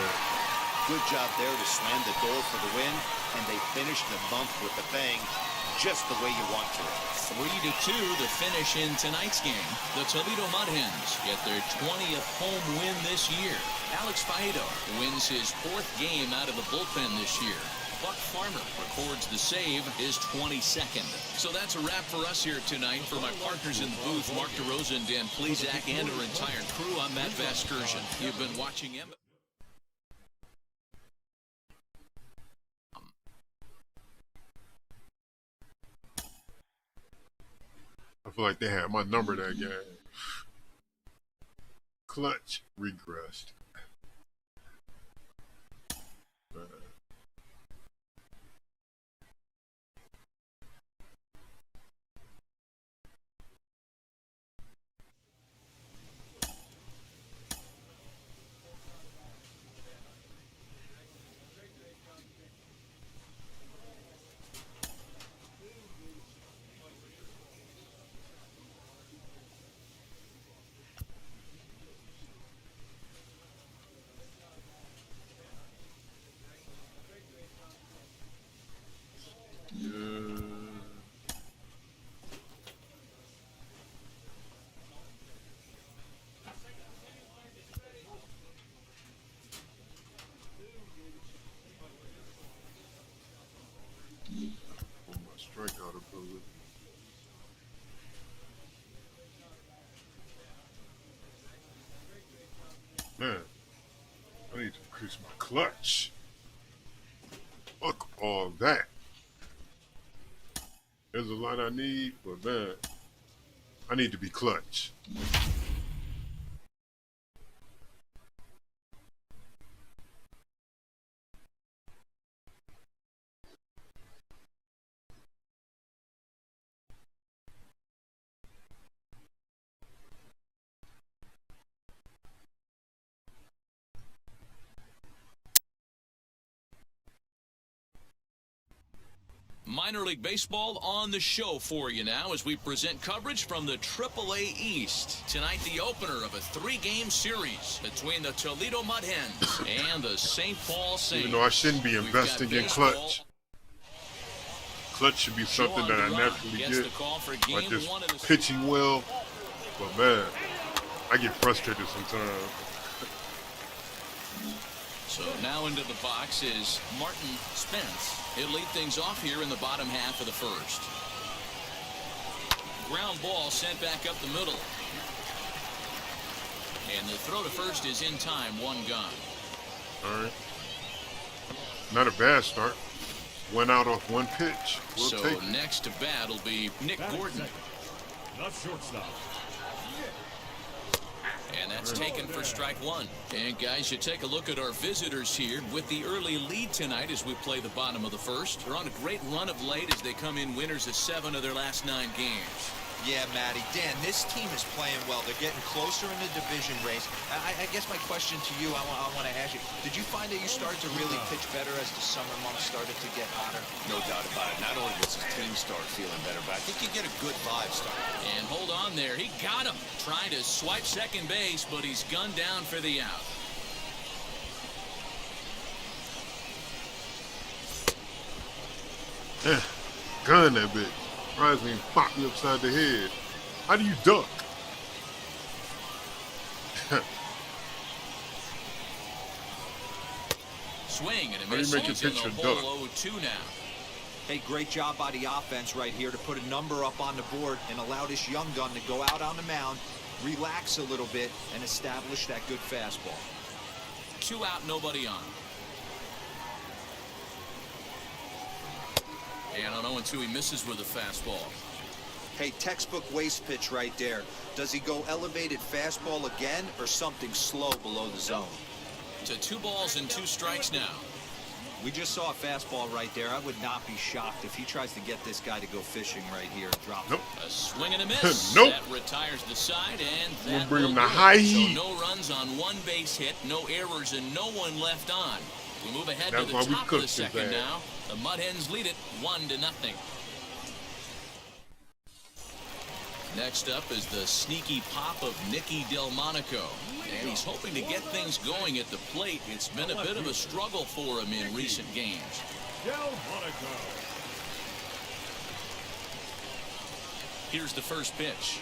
Good job there to slam the door for the win, and they finished the month with the bang, just the way you want to. 3-2 the finish in tonight's game. The Toledo Mud Hens get their 20th home win this year. Alex Faedo wins his 4th game out of the bullpen this year. Buck Farmer records the save, his 22nd. So that's a wrap for us here tonight. For my partners in the booth, Mark DeRosa and Dan Plesac, and our entire crew, I'm Matt Vasgersian. You've been watching him. I feel like they had my number that game. Clutch regressed. Strikeout ability. Man, I need to increase my clutch. Fuck all that. There's a lot I need, but man, I need to be clutch. Minor League Baseball on the show for you now as we present coverage from the AAA East. Tonight, the opener of a 3-game series between the Toledo Mud Hens and the St. Paul Saints. Even though I shouldn't be investing in clutch. Clutch should be something that I naturally get by just pitching well. But man, I get frustrated sometimes. So now into the box is Martin Spence. He'll lead things off here in the bottom half of the first. Ground ball sent back up the middle. And the throw to first is in time, 1 gone. All right. Not a bad start. Went out off 1 pitch. We'll so take it. Next to bat will be Nick Gordon. The shortstop. And that's taken for strike 1. And guys, you take a look at our visitors here with the early lead tonight as we play the bottom of the first. They're on a great run of late as they come in winners of 7 of their last 9 games. Yeah, Matty. Dan, this team is playing well. They're getting closer in the division race. I guess my question to you, I want to ask you, did you find that you started to really pitch better as the summer months started to get hotter? No doubt about it. Not only does his team start feeling better, but I think you get a good vibe starting. And hold on there. He got him. Trying to swipe second base, but he's gunned down for the out. Gun that bitch. Surprised me and pop me upside the head. How do you duck? Swing and a How do you miss. make a He's in pitcher the duck? hole 0-2 now. Hey, great job by the offense right here to put a number up on the board and allow this young gun to go out on the mound, relax a little bit, and establish that good fastball. 2 out, nobody on. And on 0-2, he misses with a fastball. Hey, textbook waste pitch right there. Does he go elevated fastball again or something slow below the zone? To 2 balls and 2 strikes now. We just saw a fastball right there. I would not be shocked if he tries to get this guy to go fishing right here and drop Nope. A swing and a miss. Nope. That retires the side, and We'll that bring will him to do it. high heat. So no runs on 1 base hit, no errors, and no one left on. We move ahead That's to why the we top of cooked the his second ass. now. The Mud Hens lead it 1-0. Next up is the sneaky pop of Nicky Delmonico. And he's hoping to get things going at the plate. It's been a bit of a struggle for him in recent games. Delmonico. Here's the first pitch.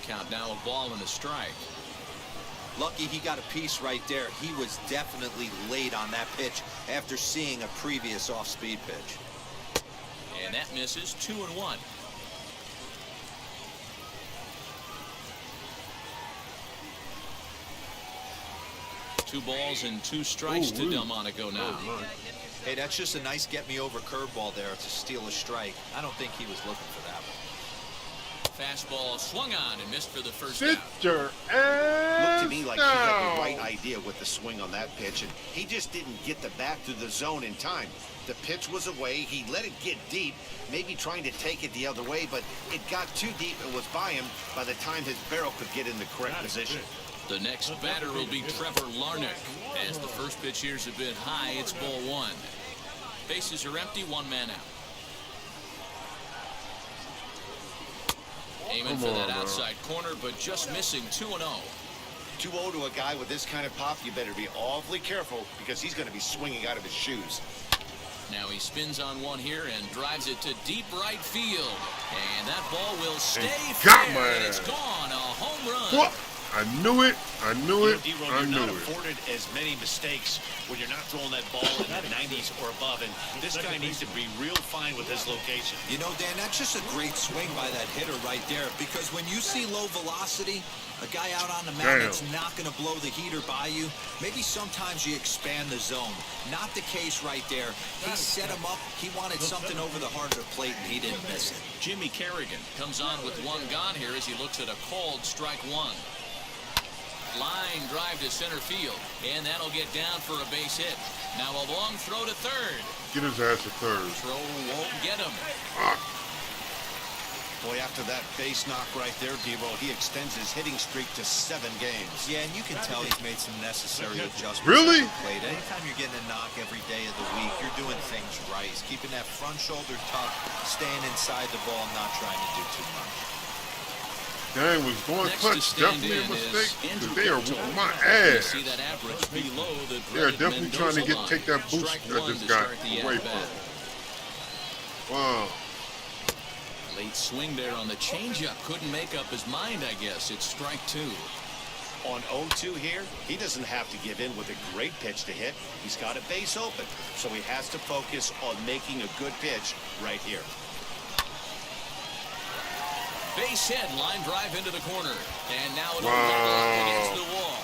Count now, a ball and a strike. Lucky he got a piece right there. He was definitely late on that pitch after seeing a previous off-speed pitch. And that misses. 2-1. Two balls and two strikes to Delmonico now. Hey, that's just a nice get-me-over curveball there to steal a strike. I don't think he was looking for that one. Fastball swung on and missed for the first Sit out. your ass Looked to me like he had the right idea with the swing on that pitch, and he just didn't get the bat to the zone in time. The pitch was away. He let it get deep, maybe trying to take it the other way, but it got too deep and was by him by the time his barrel could get in the correct position. The next batter will be Trevor Larnach. As the first pitch here's a bit high, it's ball one. Bases are empty, one man out. Aiming for that outside corner, but just missing. 2-0. 2-0 to a guy with this kind of pop, you better be awfully careful because he's going to be swinging out of his shoes. Now he spins on one here and drives it to deep right field. And that ball will stay got fair, my and it's ass. gone. A home run. What? I knew it. I knew it. D-Ron, I you're knew not it. afforded as many mistakes when you're not throwing that ball in the 90s or above, and this guy needs to be real fine with his location. You know, Dan, that's just a great swing by that hitter right there, because when you see low velocity, a guy out on the mound that's not going to blow the heater by you, maybe sometimes you expand the zone. Not the case right there. He set him up. He wanted something over the heart of the plate, and he didn't miss it. Jimmy Kerrigan comes on with one gone here as he looks at a called strike one. Line drive to center field, and that'll get down for a base hit. Now a long throw to third. Get his ass to third. Throw won't get him. Boy, after that base knock right there, D-Ron, he extends his hitting streak to 7 games. Yeah, and you can tell he's made some necessary adjustments. Really? at the plate. Anytime you're getting a knock every day of the week, you're doing things right. He's keeping that front shoulder tucked, staying inside the ball, and not trying to do too much. Dang, was going Next clutch to stand definitely a in is mistake? Andrew Because they are Pinto. whooping my You ass. see that average below the They are dreaded definitely trying to Mendoza take that line. boost Strike I one just to got start the away at-bat. from. Wow. Late swing there on the changeup. Couldn't make up his mind, I guess. It's strike two. On 0-2 here, he doesn't have to give in with a great pitch to hit. He's got a base open, so he has to focus on making a good pitch right here. Base hit, line drive into the corner. And now it'll roll against the wall.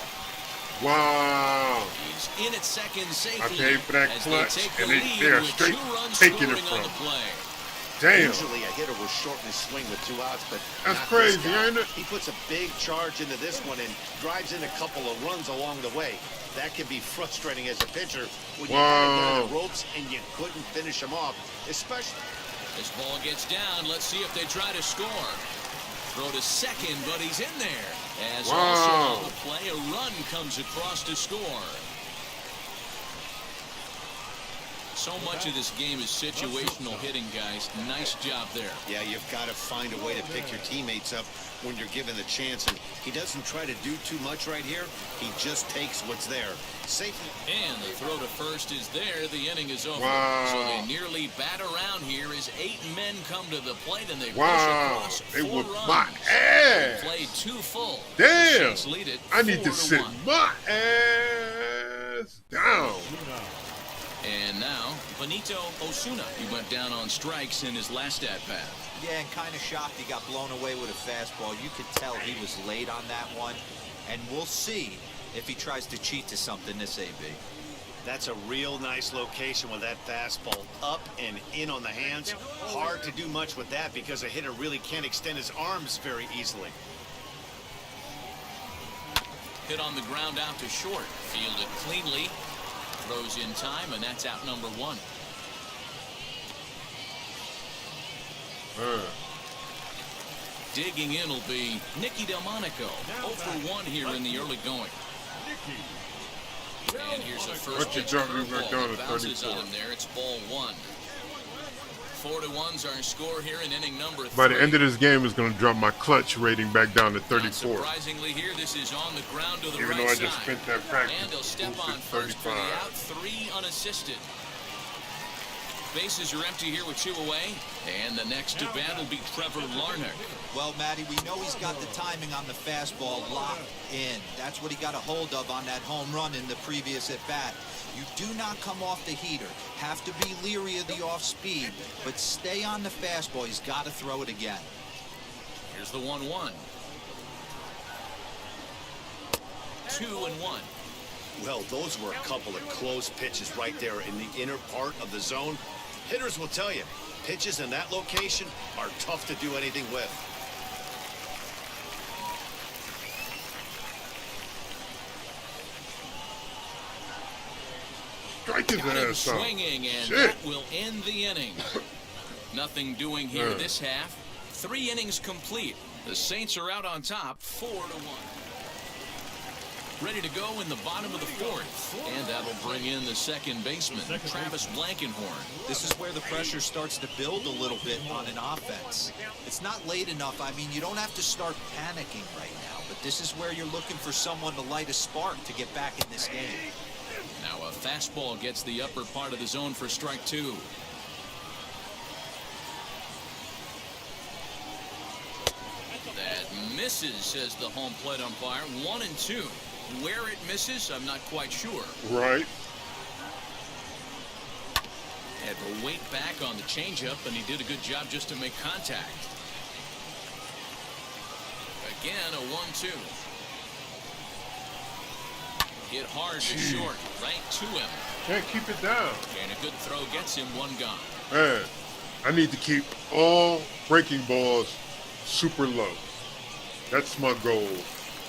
Wow. He's in at second safely. I paid for that as clutch, they take and the they lead are with straight 2 runs taking it scoring on from the play. Damn. Usually a hitter will shorten his swing with 2 outs, but That's not crazy, this guy. ain't it? He puts a big charge into this one and drives in a couple of runs along the way. That can be frustrating as a pitcher when you had him there in the ropes and you couldn't finish him off, especially. This ball gets down. Let's see if they try to score. Throw to second, but he's in there. As also on the play, a run comes across to score. So much of this game is situational hitting, guys. Nice job there. Yeah, you've got to find a way to pick your teammates up when you're given the chance, and he doesn't try to do too much right here. He just takes what's there. Safely. And the throw to first is there. The inning is over. Wow. So they nearly bat around here as 8 men come to the plate, and they push Wow. across They 4 whooped runs. my They ass. played 2 full. Damn. The Saints lead it I need to 4-1. sit my ass down. And now, Benito Osuna. He went down on strikes in his last at-bat. Yeah, and kind of shocked he got blown away with a fastball. You could tell he was late on that one. And we'll see if he tries to cheat to something this AB. That's a real nice location with that fastball up and in on the hands. Hard to do much with that because a hitter really can't extend his arms very easily. Hit on the ground out to short. Fielded cleanly. Throws in time, and that's out number 1. Digging in will be Nicky Delmonico. 0 for 1 here in the early going. And here's a first pitch curveball that bounces on him there. It's ball 1. 4-1's our score here in inning number 3. By the end of this game, it's going to drop my clutch rating back down to 34. Not surprisingly here, this is on the ground to the Even right though I side. just spent that practice. And he'll step on first for the out, 3 unassisted. Bases are empty here with 2 away. And the next to bat will be Trevor Larnach. Well, Matty, we know he's got the timing on the fastball locked in. That's what he got a hold of on that home run in the previous at-bat. You do not come off the heater. Have to be leery of the off-speed, but stay on the fastball. He's got to throw it again. Here's the 1-1. 2-1. Well, those were a couple of close pitches right there in the inner part of the zone. Hitters will tell you, pitches in that location are tough to do anything with. Strike his Got him ass out. swinging, and Shit. that will end the inning. Nothing doing here this half. 3 innings complete. The Saints are out on top, 4-1. Ready to go in the bottom of the 4th. And that'll bring in the second baseman, Travis Blankenhorn. This is where the pressure starts to build a little bit on an offense. It's not late enough. I mean, you don't have to start panicking right now, but this is where you're looking for someone to light a spark to get back in this game. Now a fastball gets the upper part of the zone for strike 2. That misses, says the home plate umpire. 1-2. Where it misses, I'm not quite sure. Right. Had to wait back on the changeup, and he did a good job just to make contact. Again, a 1-2. Hit hard to short, right to him. Can't keep it down. And a good throw gets him 1 gone. Man, I need to keep all breaking balls super low. That's my goal.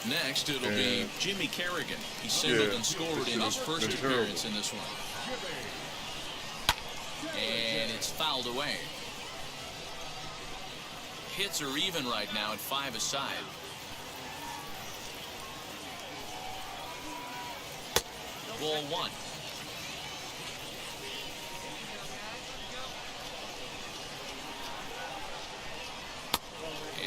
Next, it'll be Jimmy Kerrigan. He singled and scored in his first appearance in this one. And it's fouled away. Hits are even right now at 5 aside. Ball 1.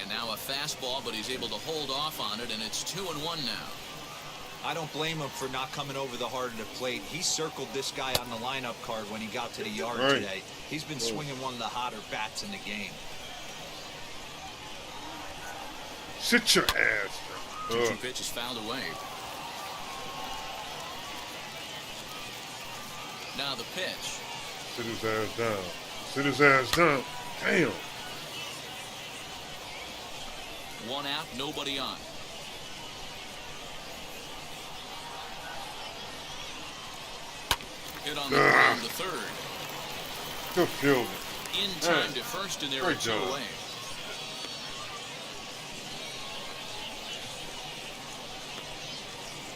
And now a fastball, but he's able to hold off on it, and it's 2-1 now. I don't blame him for not coming over the hard of the plate. He circled this guy on the lineup card when he got to the yard today. He's been swinging one of the hotter bats in the game. Sit your ass. 2-2 pitch is fouled away. Now the pitch. Sit his ass down. Sit his ass down. Damn. 1 out, nobody on. Hit on the ground to third. Good fielding. In time to first, and there are 2 away.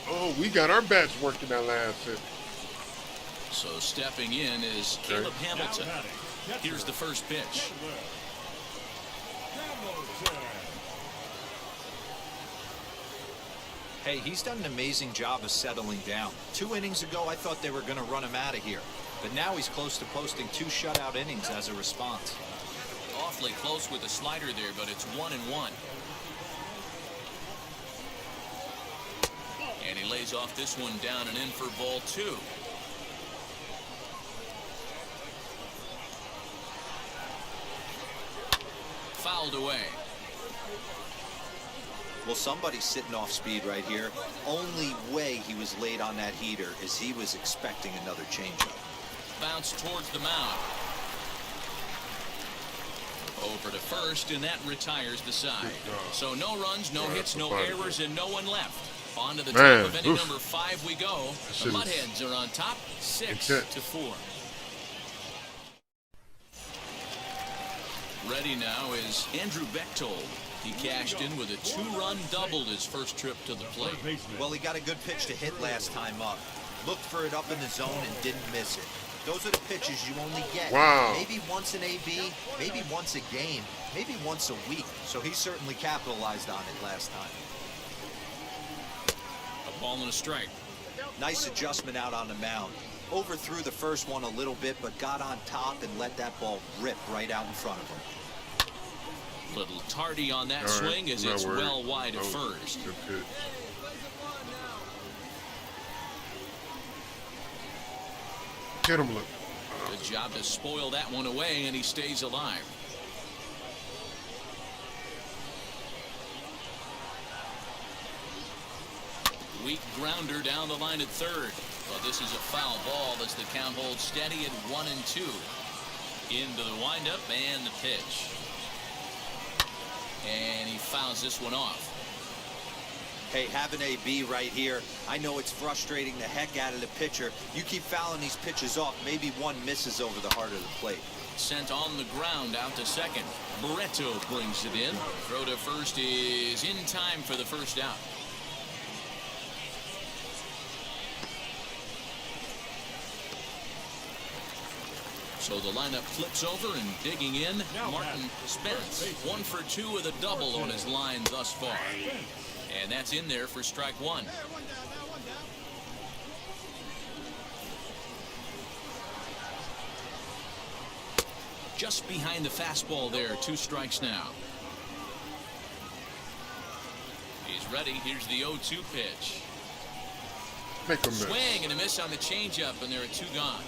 Oh, we got our bats working that last hit. So stepping in is Caleb Hamilton. Here's the first pitch. Hey, he's done an amazing job of settling down. 2 innings ago, I thought they were going to run him out of here. But now he's close to posting 2 shutout innings as a response. Awfully close with the slider there, but it's 1-1. And he lays off this one down and in for ball 2. Fouled away. Well, somebody's sitting off speed right here. Only way he was late on that heater is he was expecting another changeup. Bounce towards the mound. Over to first, and that retires the side. So no runs, no hits, no errors, and no one left. On to the top of inning number 5 we go. The Mudheads are on top, 6-4. Ready now is Andrew Bechtold. He cashed in with a 2-run double his first trip to the plate. Well, he got a good pitch to hit last time up. Looked for it up in the zone and didn't miss it. Those are the pitches you only get. Wow. Maybe once an AB, maybe once a game, maybe once a week. So he certainly capitalized on it last time. A ball and a strike. Nice adjustment out on the mound. Overthrew the first one a little bit, but got on top and let that ball rip right out in front of him. Little tardy on that All right, swing as it's worried. well wide at first. Good pitch. Get him, look. Good job to spoil that one away, and he stays alive. Weak grounder down the line at third. But this is a foul ball as the count holds steady at 1-2. Into the windup and the pitch. And he fouls this one off. Hey, have an AB right here. I know it's frustrating the heck out of the pitcher. You keep fouling these pitches off, maybe one misses over the heart of the plate. Sent on the ground out to second. Barreto brings it in. Throw to first is in time for the first out. So the lineup flips over and digging in, Martin Spence. 1 for 2 with a double on his line thus far. And that's in there for strike one. Just behind the fastball there, 2 strikes now. He's ready. Here's the 0-2 pitch. Make him miss. Swing and a miss on the changeup, and there are 2 gone.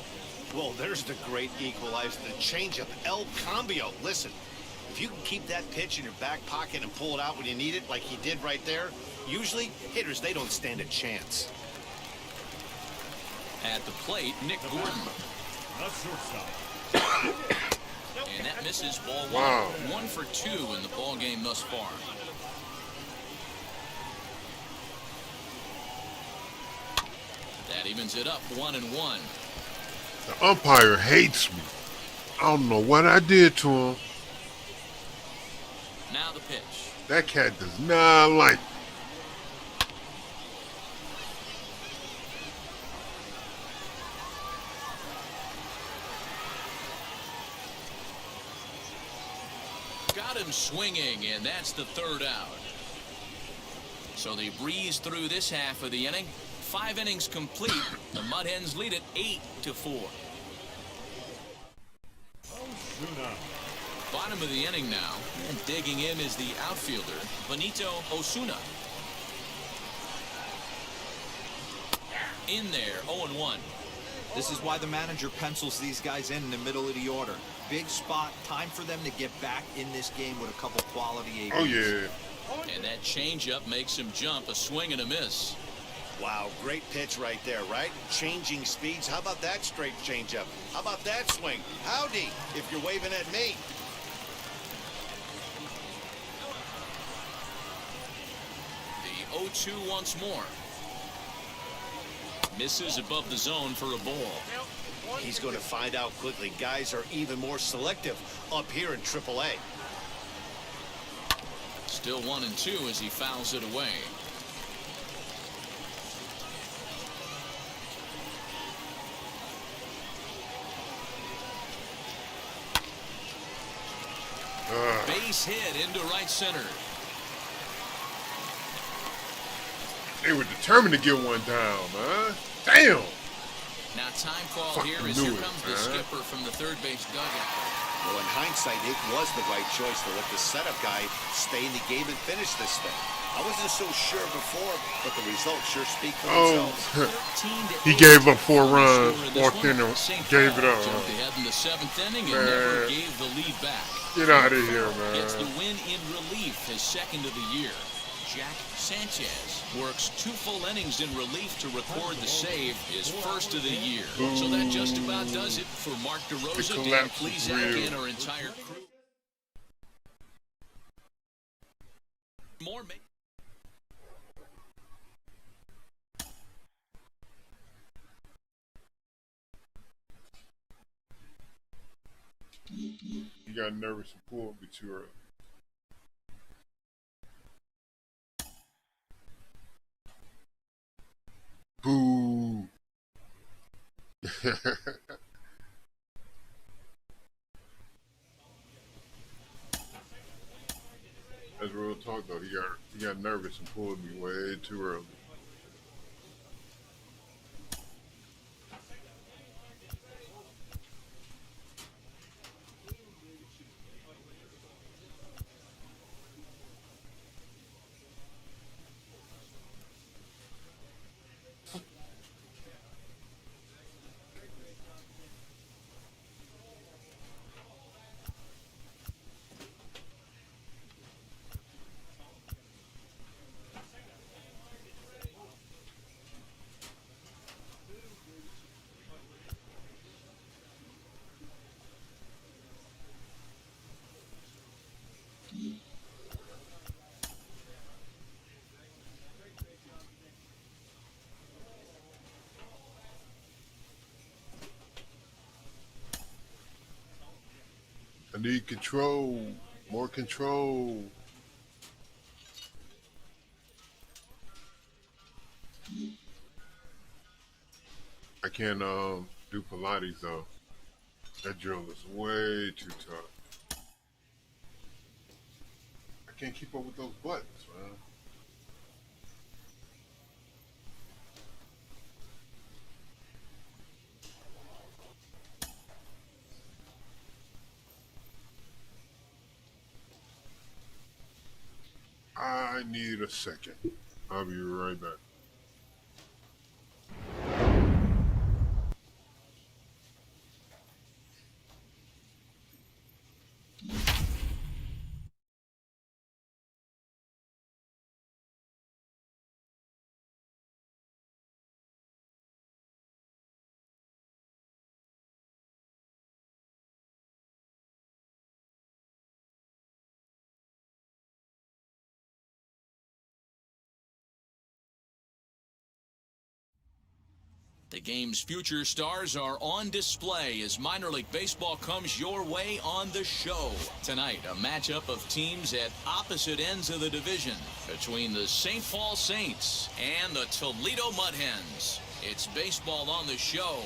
Well, there's the great equalizer, the changeup, El Cambio. Listen, if you can keep that pitch in your back pocket and pull it out when you need it, like he did right there, usually hitters, they don't stand a chance. At the plate, Nick Gordon. Not shortstop. And that misses ball one. Wow. 1 for 2 in the ball game thus far. That evens it up 1-1. The umpire hates me. I don't know what I did to him. Now the pitch. That cat does not like me. Got him swinging, and that's the 3rd out. So they breeze through this half of the inning. 5 innings complete. The Mud Hens lead it 8-4. Bottom of the inning now, and digging in is the outfielder, Benito Osuna. In there, 0-1. This is why the manager pencils these guys in the middle of the order. Big spot, time for them to get back in this game with a couple quality ABs. Oh, yeah. And that changeup makes him jump, a swing and a miss. Wow, great pitch right there, right? Changing speeds. How about that straight changeup? How about that swing? Howdy, if you're waving at me. The 0-2 once more. Misses above the zone for a ball. He's going to find out quickly. Guys are even more selective up here in AAA. Still 1-2 as he fouls it away. Base hit into right center. They were determined to get one down, man. Damn. Now time call Fucking here as knew here it, comes the man. skipper from the third base dugout. Well, in hindsight, it was the right choice to let the setup guy stay in the game and finish this thing. I wasn't so sure before, but the results sure speak for themselves. 13-8. He gave up 4 runs, Score in this walked in one. and St. gave Paul it up. jumped ahead in the 7th inning and Man. never gave the lead back. Get out of here, Gets the man. win in relief, his 2nd of the year. Jack Sanchez works 2 full innings in relief to record the save, his 1st of the year. So that just about does it for Mark DeRosa, Dan collapse is Plesac, real. and our entire crew. More. You got nervous and pulled me too early. Boo. That's real talk though. He got nervous and pulled me way too early. I need control, more control. I can't do Pilates though. That drill is way too tough. I can't keep up with those buttons, man. I need a second. I'll be right back. The game's future stars are on display as minor league baseball comes your way on the show. Tonight, a matchup of teams at opposite ends of the division between the St. Paul Saints and the Toledo Mud Hens. It's baseball on the show,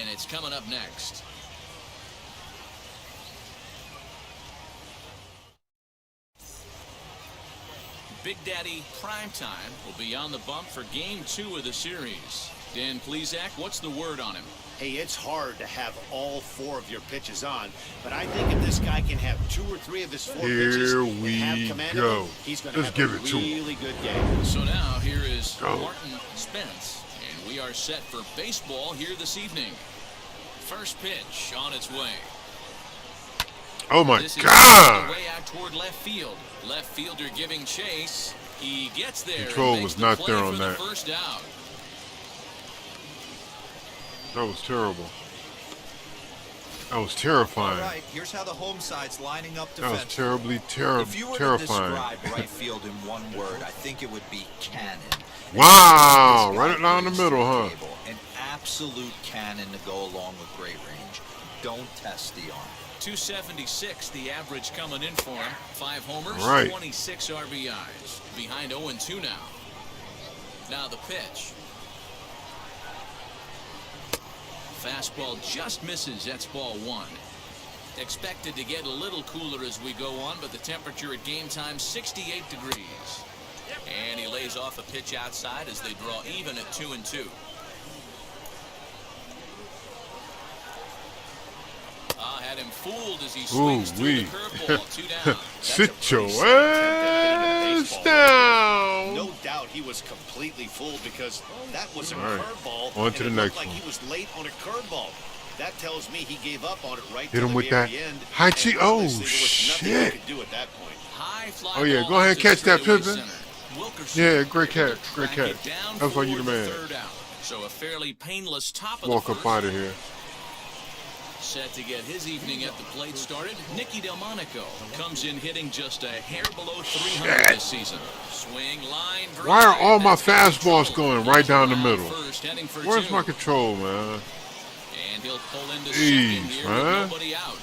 and it's coming up next. Big Daddy Primetime will be on the bump for Game 2 of the series. Dan Plesac, what's the word on him? Hey, it's hard to have all 4 of your pitches on, but I think if this guy can have 2 or 3 of his 4 pitches and have command of it, he's going to have a really good game. So now here is Martin Spence, and we are set for baseball here this evening. First pitch on its way. Oh my this God! Is way out toward left field. Left fielder giving chase. He gets there. Control was not there on that. First out. That was terrible. That was terrifying. All right, here's how the home side's lining up That was defensively. terribly terrifying. If you were to describe right field in one word, I think it would be cannon. Wow, right down the middle, huh? An absolute cannon to go along with great range. Don't test the arm. 276 the average coming in for him. 5 homers, right. 26 RBIs. Behind 0-2 now. Now the pitch. Fastball just misses. That's ball 1. Expected to get a little cooler as we go on, but the temperature at game time 68 degrees. And he lays off a pitch outside as they draw even at 2-2. Had him fooled as he swings through the curveball. 2 down. Sit your ass down. No doubt he was completely fooled because that was a curveball. On to the next one. He was late on a curveball. That tells me he gave up on it right Hit him with that high cheek. Oh shit! Oh yeah, go ahead and catch that, Pippin. Yeah, great catch, great catch. That's why you the man. So a fairly painless top of Walk up out of here. Set to get his evening at the plate started, Nicky Delmonico comes in hitting just a hair below 300 this season. Swing line. Why are all my fastballs going right down the middle? Where's my control, man? And he'll pull into second here with nobody out.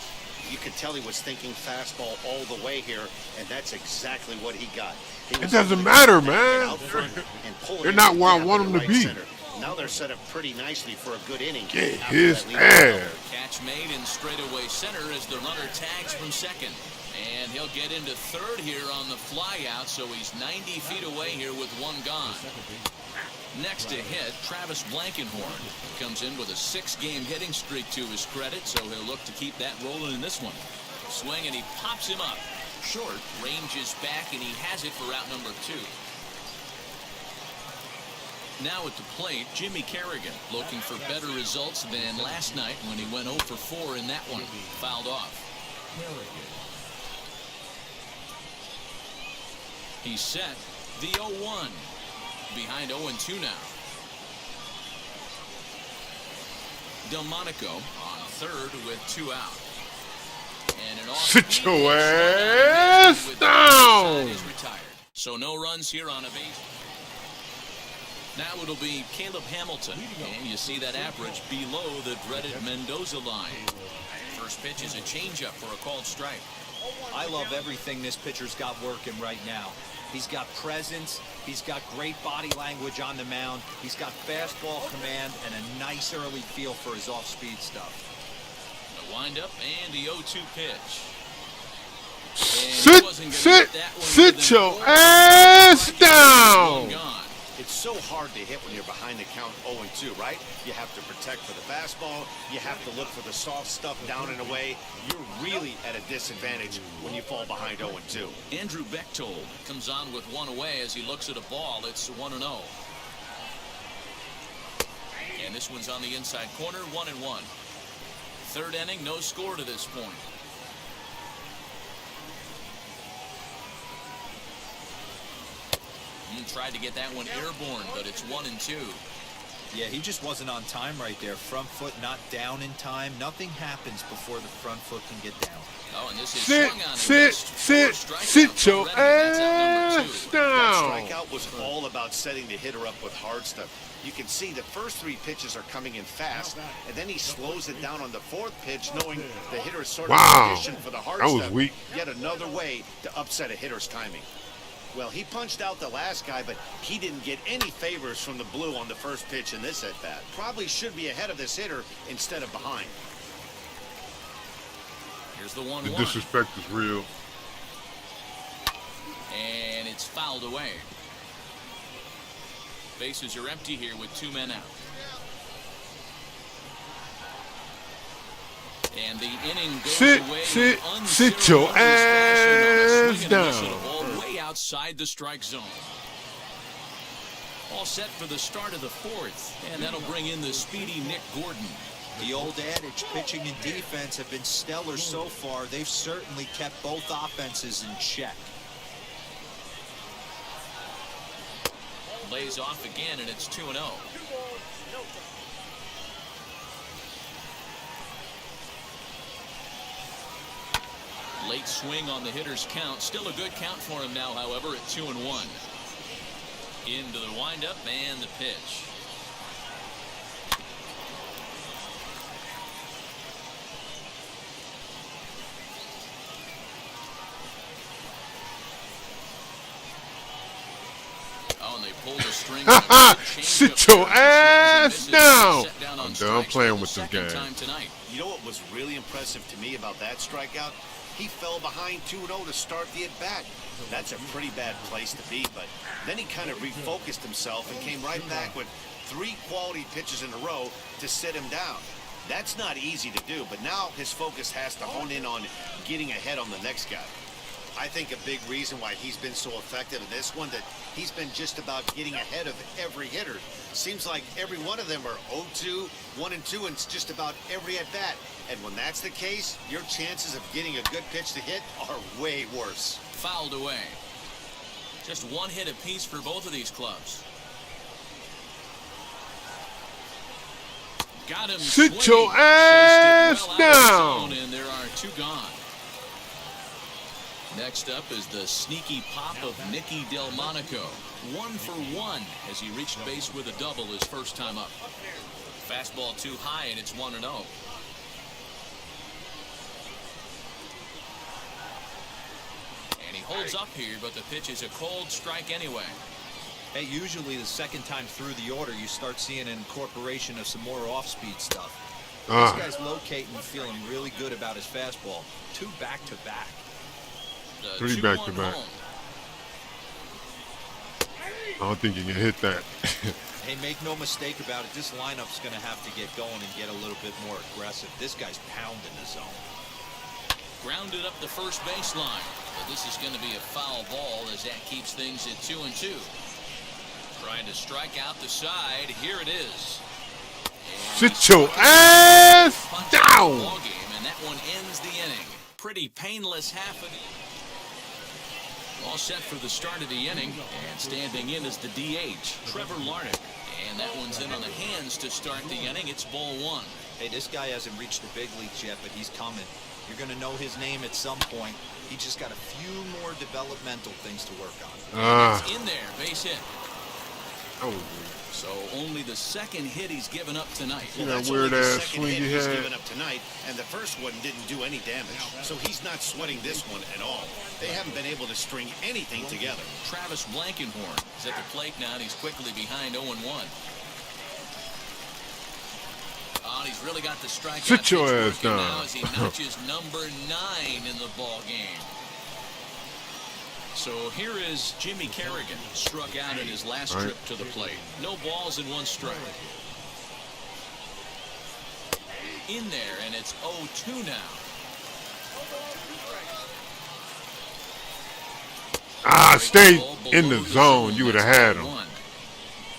You could tell he was thinking fastball all the way here, and that's exactly what he got. It doesn't matter, man. They're not where I want them to be. Now they're set up pretty nicely for a good inning. Get after his that leadoff ass. Catch made in straightaway center as the runner tags from second. And he'll get into third here on the flyout, so he's 90 feet away here with one gone. Next to hit, Travis Blankenhorn comes in with a 6-game hitting streak to his credit, so he'll look to keep that rolling in this one. Swing, and he pops him up. Short, ranges back, and he has it for out number 2. Now at the plate, Jimmy Kerrigan looking for better results than last night when he went 0 for 4 in that one. Fouled off. He's set the 0-1. Behind 0-2 now. Delmonico on third with 2 out. And an Sit your ass down. Is retired. So no runs here on a base. Now it'll be Caleb Hamilton, and you see that average below the dreaded Mendoza line. First pitch is a changeup for a called strike. I love everything this pitcher's got working right now. He's got presence, he's got great body language on the mound, he's got fastball command, and a nice early feel for his off-speed stuff. The windup and the 0-2 pitch. Sit your ass down. It's so hard to hit when you're behind the count 0-2, right? You have to protect for the fastball. You have to look for the soft stuff down and away. You're really at a disadvantage when you fall behind 0-2. Andrew Bechtold comes on with 1 away as he looks at a ball. It's 1-0. And this one's on the inside corner, 1-1. Third inning, no score to this point. Tried to get that one airborne, but it's 1-2. Yeah, he just wasn't on time right there. Front foot not down in time. Nothing happens before the front foot can get down. Oh, and this is sit your ass down. That strikeout was all about setting the hitter up with hard stuff. You can see the first 3 pitches are coming in fast, and then he slows it down on the 4th pitch, knowing the hitter is sort of positioned for the hard stuff. That was weak. Yet another way to upset a hitter's timing. Well, he punched out the last guy, but he didn't get any favors from the blue on the first pitch in this at-bat. Probably should be ahead of this hitter instead of behind. Here's the 1-1. The disrespect is real. And it's fouled away. Bases are empty here with 2 men out. And the inning goes away. Sit your ass down. Way outside the strike zone. All set for the start of the 4th, and that'll bring in the speedy Nick Gordon. The old adage, pitching and defense have been stellar so far. They've certainly kept both offenses in check. Lays off again, and it's 2-0. Late swing on the hitter's count. Still a good count for him now, however, at 2-1. Into the windup and the pitch. Oh, and they pulled the string. Sit your ass down. I'm done playing with this game. You know what was really impressive to me about that strikeout? He fell behind 2-0 to start the at-bat. That's a pretty bad place to be, but then he kind of refocused himself and came right back with 3 quality pitches in a row to sit him down. That's not easy to do, but now his focus has to hone in on getting ahead on the next guy. I think a big reason why he's been so effective in this one, that he's been just about getting ahead of every hitter. Seems like every one of them are 0-2, 1-2, and just about every at-bat. And when that's the case, your chances of getting a good pitch to hit are way worse. Fouled away. Just 1 hit apiece for both of these clubs. Got him. Sit your ass down. And there are 2 gone. Next up is the sneaky pop of Nicky Delmonico. 1 for 1 as he reached base with a double his first time up. Fastball too high, and it's 1-0. And he holds up here, but the pitch is a cold strike anyway. Hey, usually the second time through the order, you start seeing an incorporation of some more off-speed stuff. This guy's locating and feeling really good about his fastball. 2 back-to-back. 3 back-to-back. I don't think you can hit that. Hey, make no mistake about it. This lineup's going to have to get going and get a little bit more aggressive. This guy's pounding the zone. Grounded up the first baseline. But this is going to be a foul ball as that keeps things at 2-2. Trying to strike out the side. Here it is. Sit your ass down. Ball game, and that one ends the inning. Pretty painless half of the. All set for the start of the inning, and standing in is the DH, Trevor Larnach. And that one's in on the hands to start the inning. It's ball 1. Hey, this guy hasn't reached the big leagues yet, but he's coming. You're going to know his name at some point. He just got a few more developmental things to work on. It's in there, base hit. Oh. So only the second hit he's given up tonight. You know, weird ass swing he had. Given up tonight, and the first one didn't do any damage, so he's not sweating this one at all. They haven't been able to string anything together. Travis Blankenhorn is at the plate now, and he's quickly behind 0-1. Oh, and he's really got the strikeout. Sit your ass down. Now as he notches number 9 in the ball game. So here is Jimmy Kerrigan, struck out in his last trip to the plate. No balls and 1 strike. In there, and it's 0-2 now. Stay in the zone. You would have had him.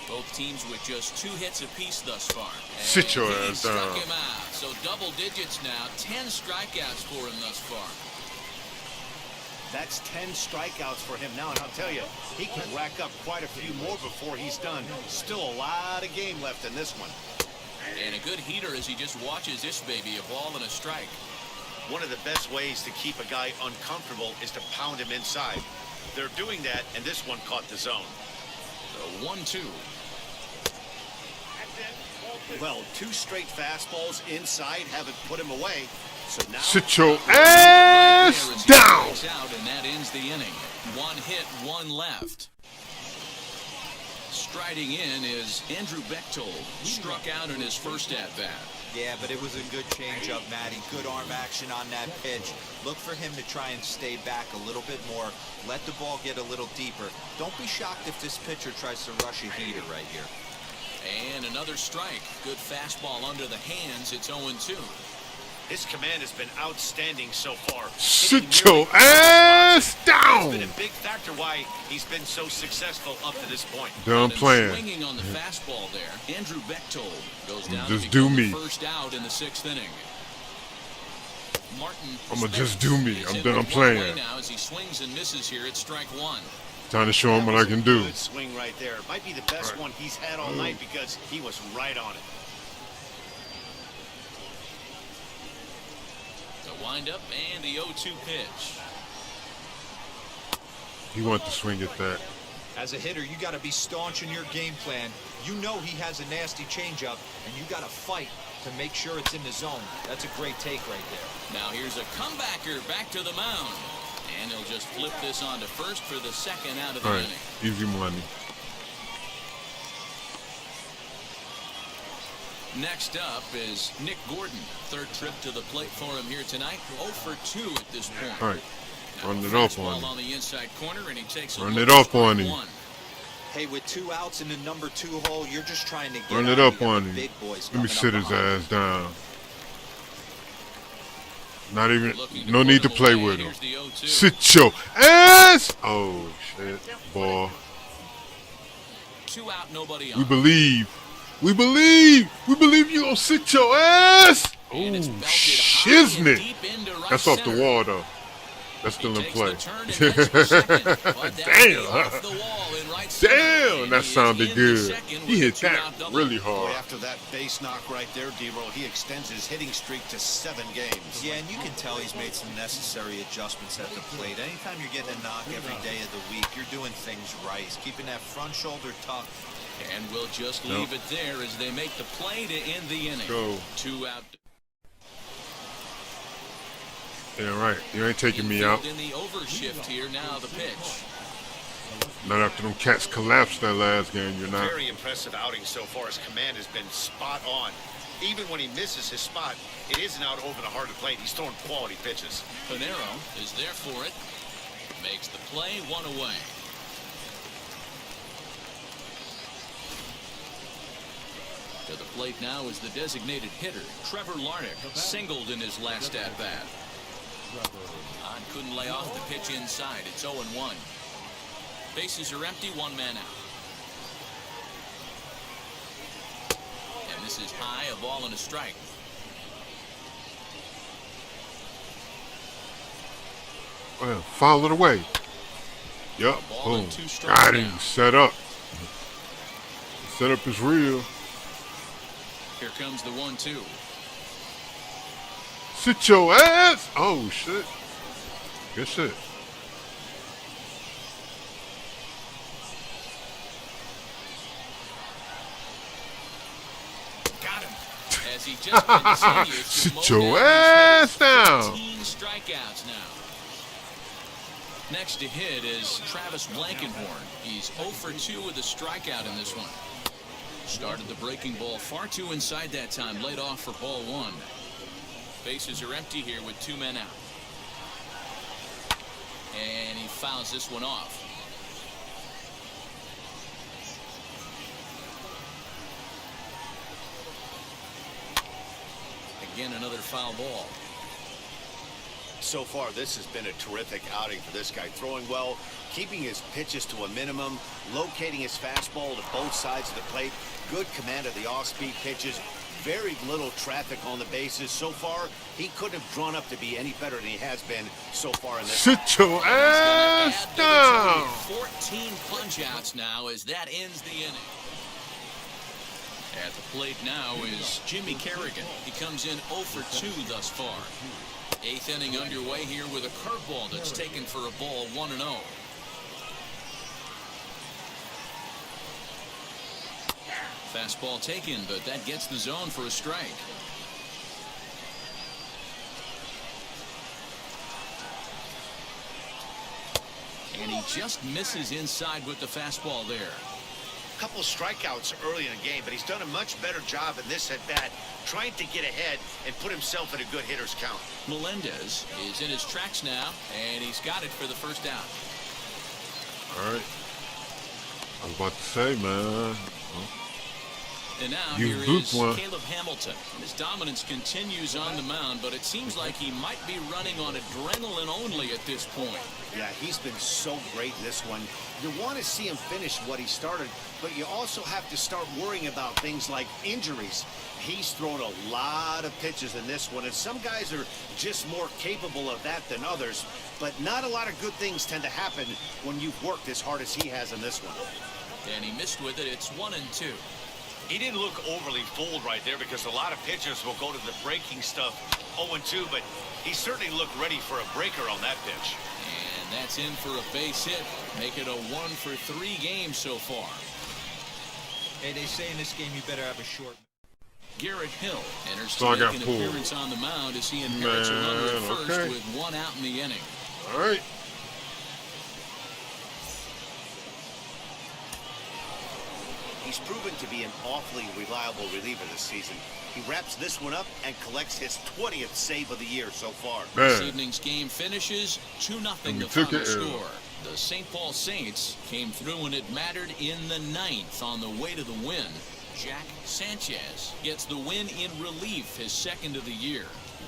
Both teams with just 2 hits apiece thus far. Sit your ass down. Struck him out. So double digits now. 10 strikeouts for him thus far. That's 10 strikeouts for him now, and I'll tell you, he can rack up quite a few more before he's done. Still a lot of game left in this one. And a good heater as he just watches this baby, a ball and a strike. One of the best ways to keep a guy uncomfortable is to pound him inside. They're doing that, and this one caught the zone. So 1-2. Well, 2 straight fastballs inside haven't put him away. So now sit your ass down. Out, and that ends the inning. 1 hit, 1 left. Striding in is Andrew Bechtold, struck out in his first at-bat. Yeah, but it was a good changeup, Matty. Good arm action on that pitch. Look for him to try and stay back a little bit more. Let the ball get a little deeper. Don't be shocked if this pitcher tries to rush a heater right here. And another strike. Good fastball under the hands. It's 0-2. His command has been outstanding so far. Sit your ass down. It's been a big factor why he's been so successful up to this point. Done playing. Swinging on the fastball there. Andrew Bechtold goes down just to do me. The first out in the 6th inning. Martin. I'm gonna just do me. I'm done playing. Now as he swings and misses here, it's strike 1. Time to show him what I can do. Good swing right there. Might be the best one he's had all night because he was right on it. Wind up and the 0-2 pitch. He wants to swing at that. As a hitter, you got to be staunch in your game plan. You know he has a nasty changeup, and you got to fight to make sure it's in the zone. That's a great take right there. Now here's a comebacker back to the mound. And he'll just flip this on to first for the 2nd out of the inning. Easy money. Next up is Nick Gordon. 3rd trip to the plate for him here tonight. 0 for 2 at this point. All right. Now, Run it off on him. On the inside corner, and he takes a Run it off on him. Hey, with 2 outs in the number 2 hole, you're just trying to get Run it up on him. Let me sit his ass down. Not even, no need to play with him. Sit your ass. Oh, shit. Ball. 2 out, nobody on. We believe. We believe. We believe you gonna sit your ass. Oh, shiznit. That's off the wall, though. That's still in play. Damn. Damn, that sounded good. He hit that really hard. After that base knock right there, D-Roll, he extends his hitting streak to 7 games. Yeah, and you can tell he's made some necessary adjustments at the plate. Anytime you're getting a knock every day of the week, you're doing things right. He's keeping that front shoulder tough. And we'll just leave it there as they make the play to end the inning. Go. 2 out. Yeah, right. You ain't taking me out. In the overshift here, now the pitch. Not after them cats collapsed that last game, you're not. Very impressive outing so far. His command has been spot on. Even when he misses his spot, it isn't out over the heart of the plate. He's throwing quality pitches. Panero is there for it. Makes the play, one away. To the plate now is the designated hitter, Trevor Larnach, singled in his last at-bat. Couldn't lay off the pitch inside. It's 0-1. Bases are empty, one man out. And this is high, a ball and a strike. Well, foul it away. Yup, boom. Got him, set up. Setup is real. Here comes the 1-2. Sit your ass! Oh, shit. Good shit. Got him. As he just continues to sit your ass down. 15 strikeouts now. Next to hit is Travis Blankenhorn. He's 0 for 2 with a strikeout in this one. Started the breaking ball far too inside that time. Laid off for ball one. Bases are empty here with two men out. And he fouls this one off. Again, another foul ball. So far, this has been a terrific outing for this guy. Throwing well, keeping his pitches to a minimum, locating his fastball to both sides of the plate. Good command of the off-speed pitches. Very little traffic on the bases. So far, he couldn't have drawn up to be any better than he has been so far in this. Sit your ass down. 14 punch-outs now as that ends the inning. At the plate now is Jimmy Kerrigan. He comes in 0 for 2 thus far. Eighth inning underway here with a curveball that's taken for a ball, 1-0. Fastball taken, but that gets the zone for a strike. And he just misses inside with the fastball there. Couple strikeouts early in the game, but he's done a much better job in this at bat, trying to get ahead and put himself in a good hitter's count. Melendez is in his tracks now, and he's got it for the first out. All right. I was about to say, man. And now You here is Caleb Hamilton. His dominance continues on the mound, but it seems like he might be running on adrenaline only at this point. Yeah, he's been so great in this one. You want to see him finish what he started, but you also have to start worrying about things like injuries. He's thrown a lot of pitches in this one, and some guys are just more capable of that than others, but not a lot of good things tend to happen when you've worked as hard as he has in this one. And he missed with it. It's 1-2. He didn't look overly fooled right there because a lot of pitchers will go to the breaking stuff 0-2, but he certainly looked ready for a breaker on that pitch. And that's in for a base hit. Make it a 1 for 3 game so far. Hey, they say in this game you better have a short. Garrett Hill enters So to make an appearance on the mound as he inherits a runner at first with one out in the inning. All right. He's proven to be an awfully reliable reliever this season. He wraps this one up and collects his 20th save of the year so far. This evening's game finishes 2-0 the final score. The St. Paul Saints came through when it mattered in the 9th on the way to the win. Jack Sanchez gets the win in relief, his second of the year.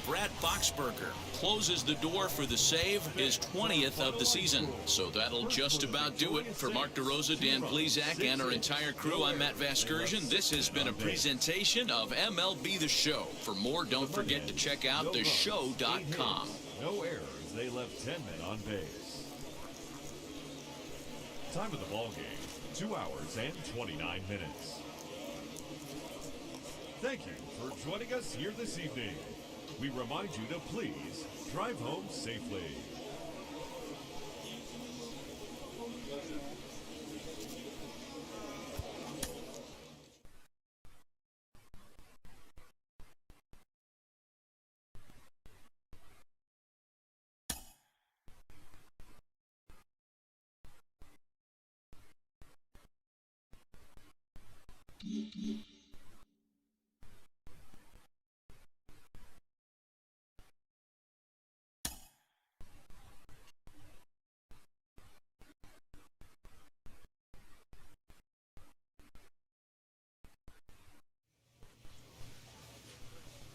Brad Boxberger closes the door for the save, his 20th of the season. So that'll just about do it. For Mark DeRosa, Dan Plesac, and our entire crew, I'm Matt Vasgersian. This has been a presentation of MLB The Show. For more, don't forget to check out theshow.com. No errors. They left 10 men on base. Time of the ball game, 2 hours and 29 minutes. Thank you for joining us here this evening. We remind you to please drive home safely.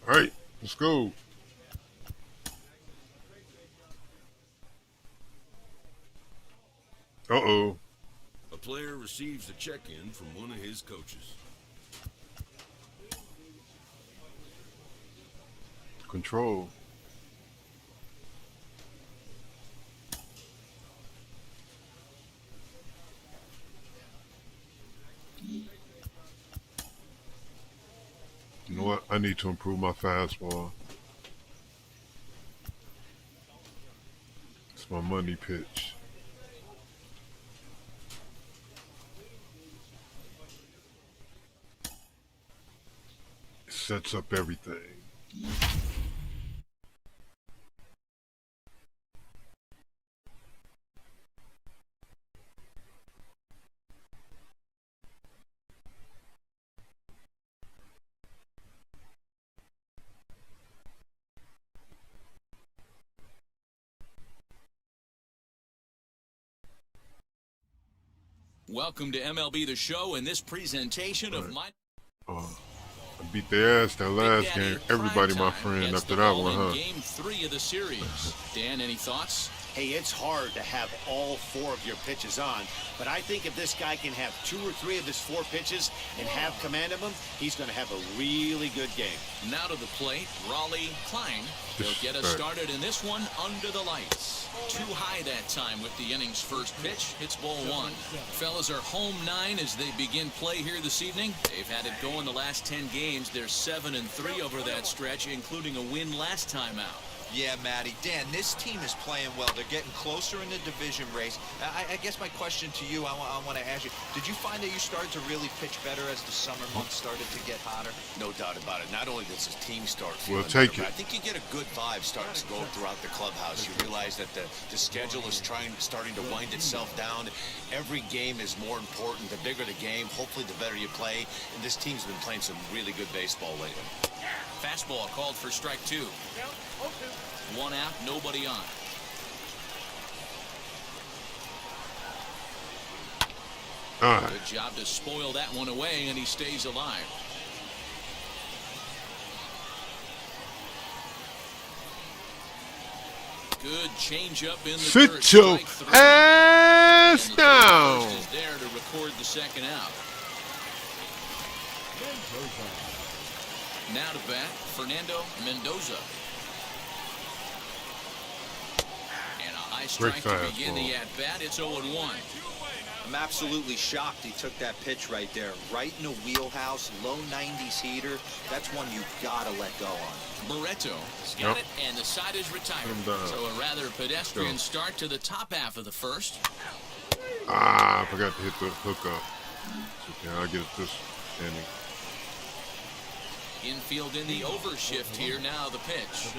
All right, let's go. Uh-oh. A player receives a check-in from one of his coaches. Control. You know what? I need to improve my fastball. It's my money pitch. It sets up everything. Welcome to MLB The Show and this presentation of my... I beat their ass that last game. Everybody my friend after that one, huh? Game 3 of the series. Dan, any thoughts? Hey, it's hard to have all 4 of your pitches on, but I think if this guy can have 2 or 3 of his 4 pitches and have command of them, he's going to have a really good game. Now to the plate, Raleigh Klein. He'll get us started in this one under the lights. Too high that time with the inning's first pitch. Hits ball 1. Fellas are home 9 as they begin play here this evening. They've had it going the last 10 games. They're 7-3 over that stretch, including a win last time out. Yeah, Matty. Dan, this team is playing well. They're getting closer in the division race. I guess my question to you, I want to ask you, did you find that you started to really pitch better as the summer months started to get hotter? No doubt about it. Not only does his team start feeling We'll take better, it. but I think you get a good vibe starting to go throughout the clubhouse. You realize that the schedule is starting to wind itself down. Every game is more important. The bigger the game, hopefully the better you play. And this team's been playing some really good baseball lately. Fastball called for strike 2. 1 out, nobody on. All right. Good job to spoil that one away, and he stays alive. Good changeup in the dirt. Sit your Strike 3. ass And the down. first is there to record the second out. Now to bat, Fernando Mendoza. And a high strike to begin the at-bat. It's 0-1. I'm absolutely shocked he took that pitch right there. Right in the wheelhouse, low 90s heater. That's one you got to let go on. Barreto got it, and the side is retired. So a rather pedestrian start to the top half of the first. I forgot to hit the hookup. Okay, I'll get it this inning. Infield in the overshift here. Now the pitch.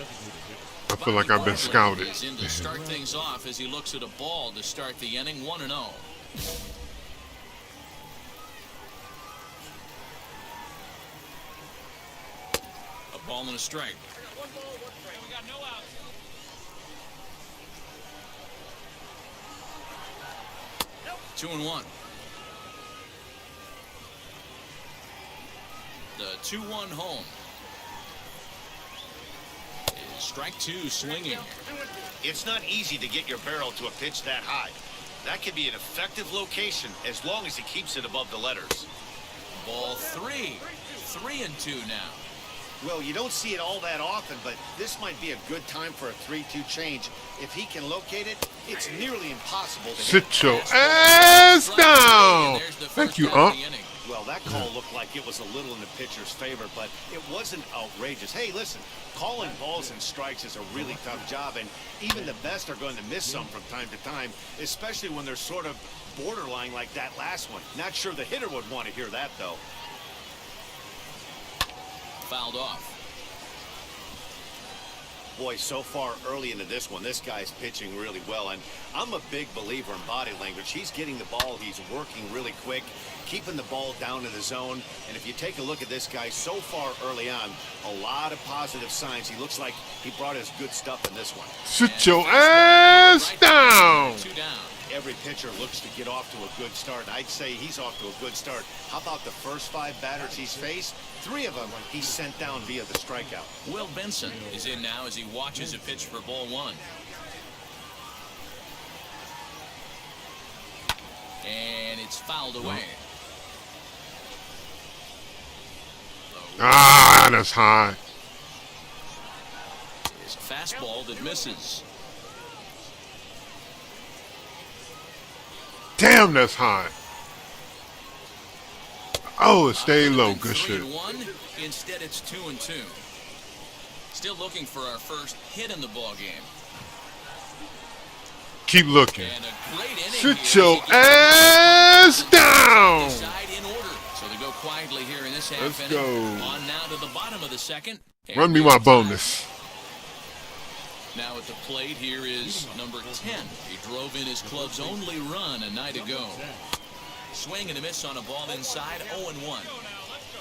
I feel like I've been scouted. Is in to start things off as he looks at a ball to start the inning. 1-0. A ball and a strike. 2-1. The 2-1 home. Is strike 2 swinging. It's not easy to get your barrel to a pitch that high. That can be an effective location as long as he keeps it above the letters. Ball 3. 3-2 now. Well, you don't see it all that often, but this might be a good time for a 3-2 change. If he can locate it, it's nearly impossible to hit. Sit your ass down. Thank you, Unc. Well, that call looked like it was a little in the pitcher's favor, but it wasn't outrageous. Hey, listen, calling balls and strikes is a really tough job, and even the best are going to miss some from time to time, especially when they're sort of borderline like that last one. Not sure the hitter would want to hear that, though. Fouled off. Boy, so far early into this one, this guy's pitching really well, and I'm a big believer in body language. He's getting the ball, he's working really quick, keeping the ball down in the zone, and if you take a look at this guy so far early on, a lot of positive signs. He looks like he brought his good stuff in this one. Sit your ass down. Every pitcher looks to get off to a good start, and I'd say he's off to a good start. How about the first 5 batters he's faced? 3 of them he sent down via the strikeout. Will Benson is in now as he watches a pitch for ball 1. And it's fouled away. Ah, that's high. It's a fastball that misses. Damn, that's high. Oh, it stayed low. Good shit. 3-1. Instead, it's 2-2. Still looking for our first hit in the ball game. Keep looking. And a great inning Sit here your ass down. Side in order. So they go quietly here in this half Let's inning. go. On now to the bottom of the second. Run me my bonus. Now at the plate here is number 10. He drove in his club's only run a night ago. Swing and a miss on a ball inside, 0-1.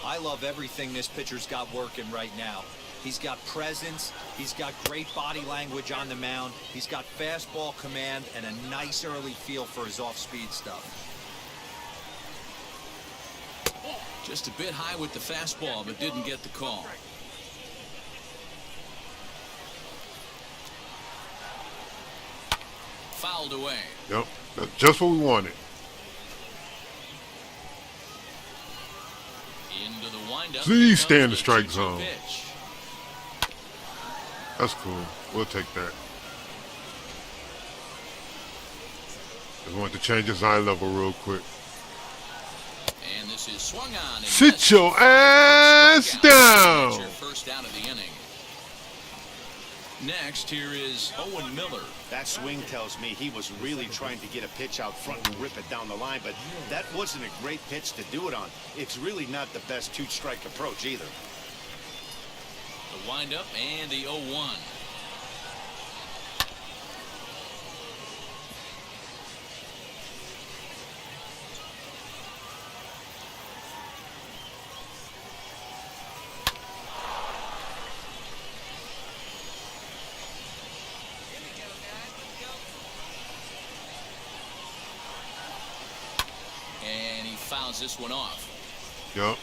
I love everything this pitcher's got working right now. He's got presence, he's got great body language on the mound, he's got fastball command and a nice early feel for his off-speed stuff. Just a bit high with the fastball, but didn't get the call. Fouled away. Yep, that's just what we wanted. Into the windup. Please stay in the strike 2-2 zone. pitch. That's cool. We'll take that. Just want to change his eye level real quick. And this is swung on. And Sit missed. your ass Strikeout. down. That's your first out of the inning. Next, here is Owen Miller. That swing tells me he was really trying to get a pitch out front and rip it down the line, but that wasn't a great pitch to do it on. It's really not the best 2-strike approach either. The windup and the 0-1. And he fouls this one off. Yup,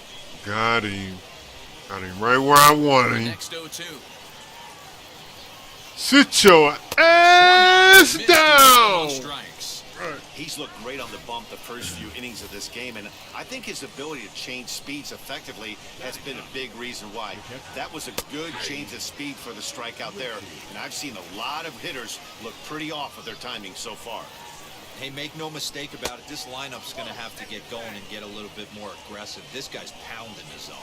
got him. Got him right where I want him. Next 0-2. Sit your ass Missed down. strikes. He's looked great on the bump the first few innings of this game, and I think his ability to change speeds effectively has been a big reason why. That was a good change of speed for the strikeout there, and I've seen a lot of hitters look pretty off with their timing so far. Hey, make no mistake about it, this lineup's going to have to get going and get a little bit more aggressive. This guy's pounding the zone.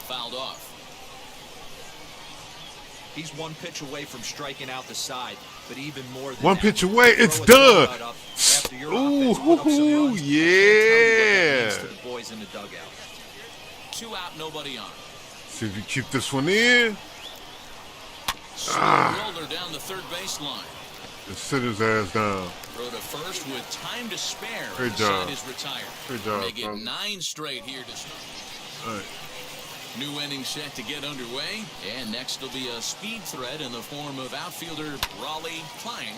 Fouled off. He's one pitch away from striking out the side, but even more than One that, pitch away, it's throw a done. throwout up after your Ooh, offense put up some runs. I can't tell you what that yeah. means to the boys in the dugout. 2 out, nobody on. See if you keep this one in. Roller down the third baseline. Just sit his ass down. Throw to first with time to spare. Great The job. side is retired. Good job, They get brother. 9 straight here to start. All right. New inning set to get underway, and next will be a speed threat in the form of outfielder Raleigh Klein.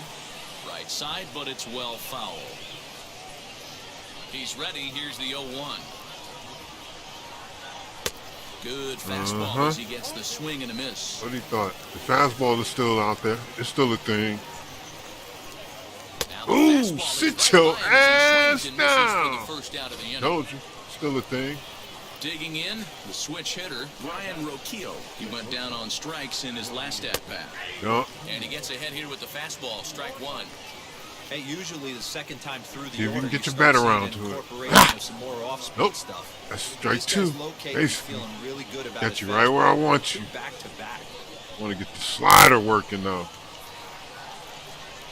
Right side, but it's well foul. He's ready. Here's the 0-1. Good fastball as he gets the swing and a miss. What do you thought? The fastball is still out there. It's still a thing. Now the Ooh, fastball is sit right your by him as ass he swings and misses for down. the first out of the inning. Told you. Still a thing. Digging in, the switch hitter, Brian Roquillo. He went down on strikes in his last at-bat. Yup. And he gets ahead here with the fastball, strike 1. Hey, usually the second time through the See if you order, can get your start bat seeing around an to it. incorporation of some more off-speed Nope. stuff. That's strike This 2. guy's located, Basically. feeling really good about Got his you right where I fastball. want you. Back to back. Want to get the slider working though.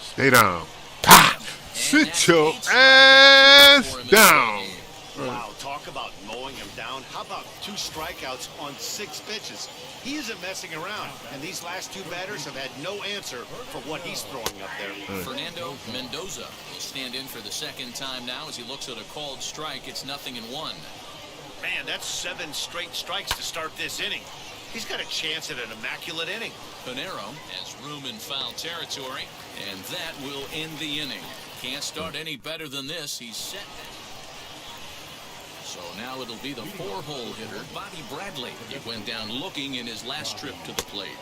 Stay down. Pop. Sit your ass down. Wow, talk about mowing him down. How about 2 strikeouts on 6 pitches. He isn't messing around, and these last 2 batters have had no answer for what he's throwing up there. Fernando Mendoza will stand in for the second time now as he looks at a called strike. It's 0-1. Man, that's 7 straight strikes to start this inning. He's got a chance at an immaculate inning. Panero has room in foul territory, and that will end the inning. Can't start any better than this. He's set. So now it'll be the 4-hole hitter, Bobby Bradley. He went down looking in his last trip to the plate.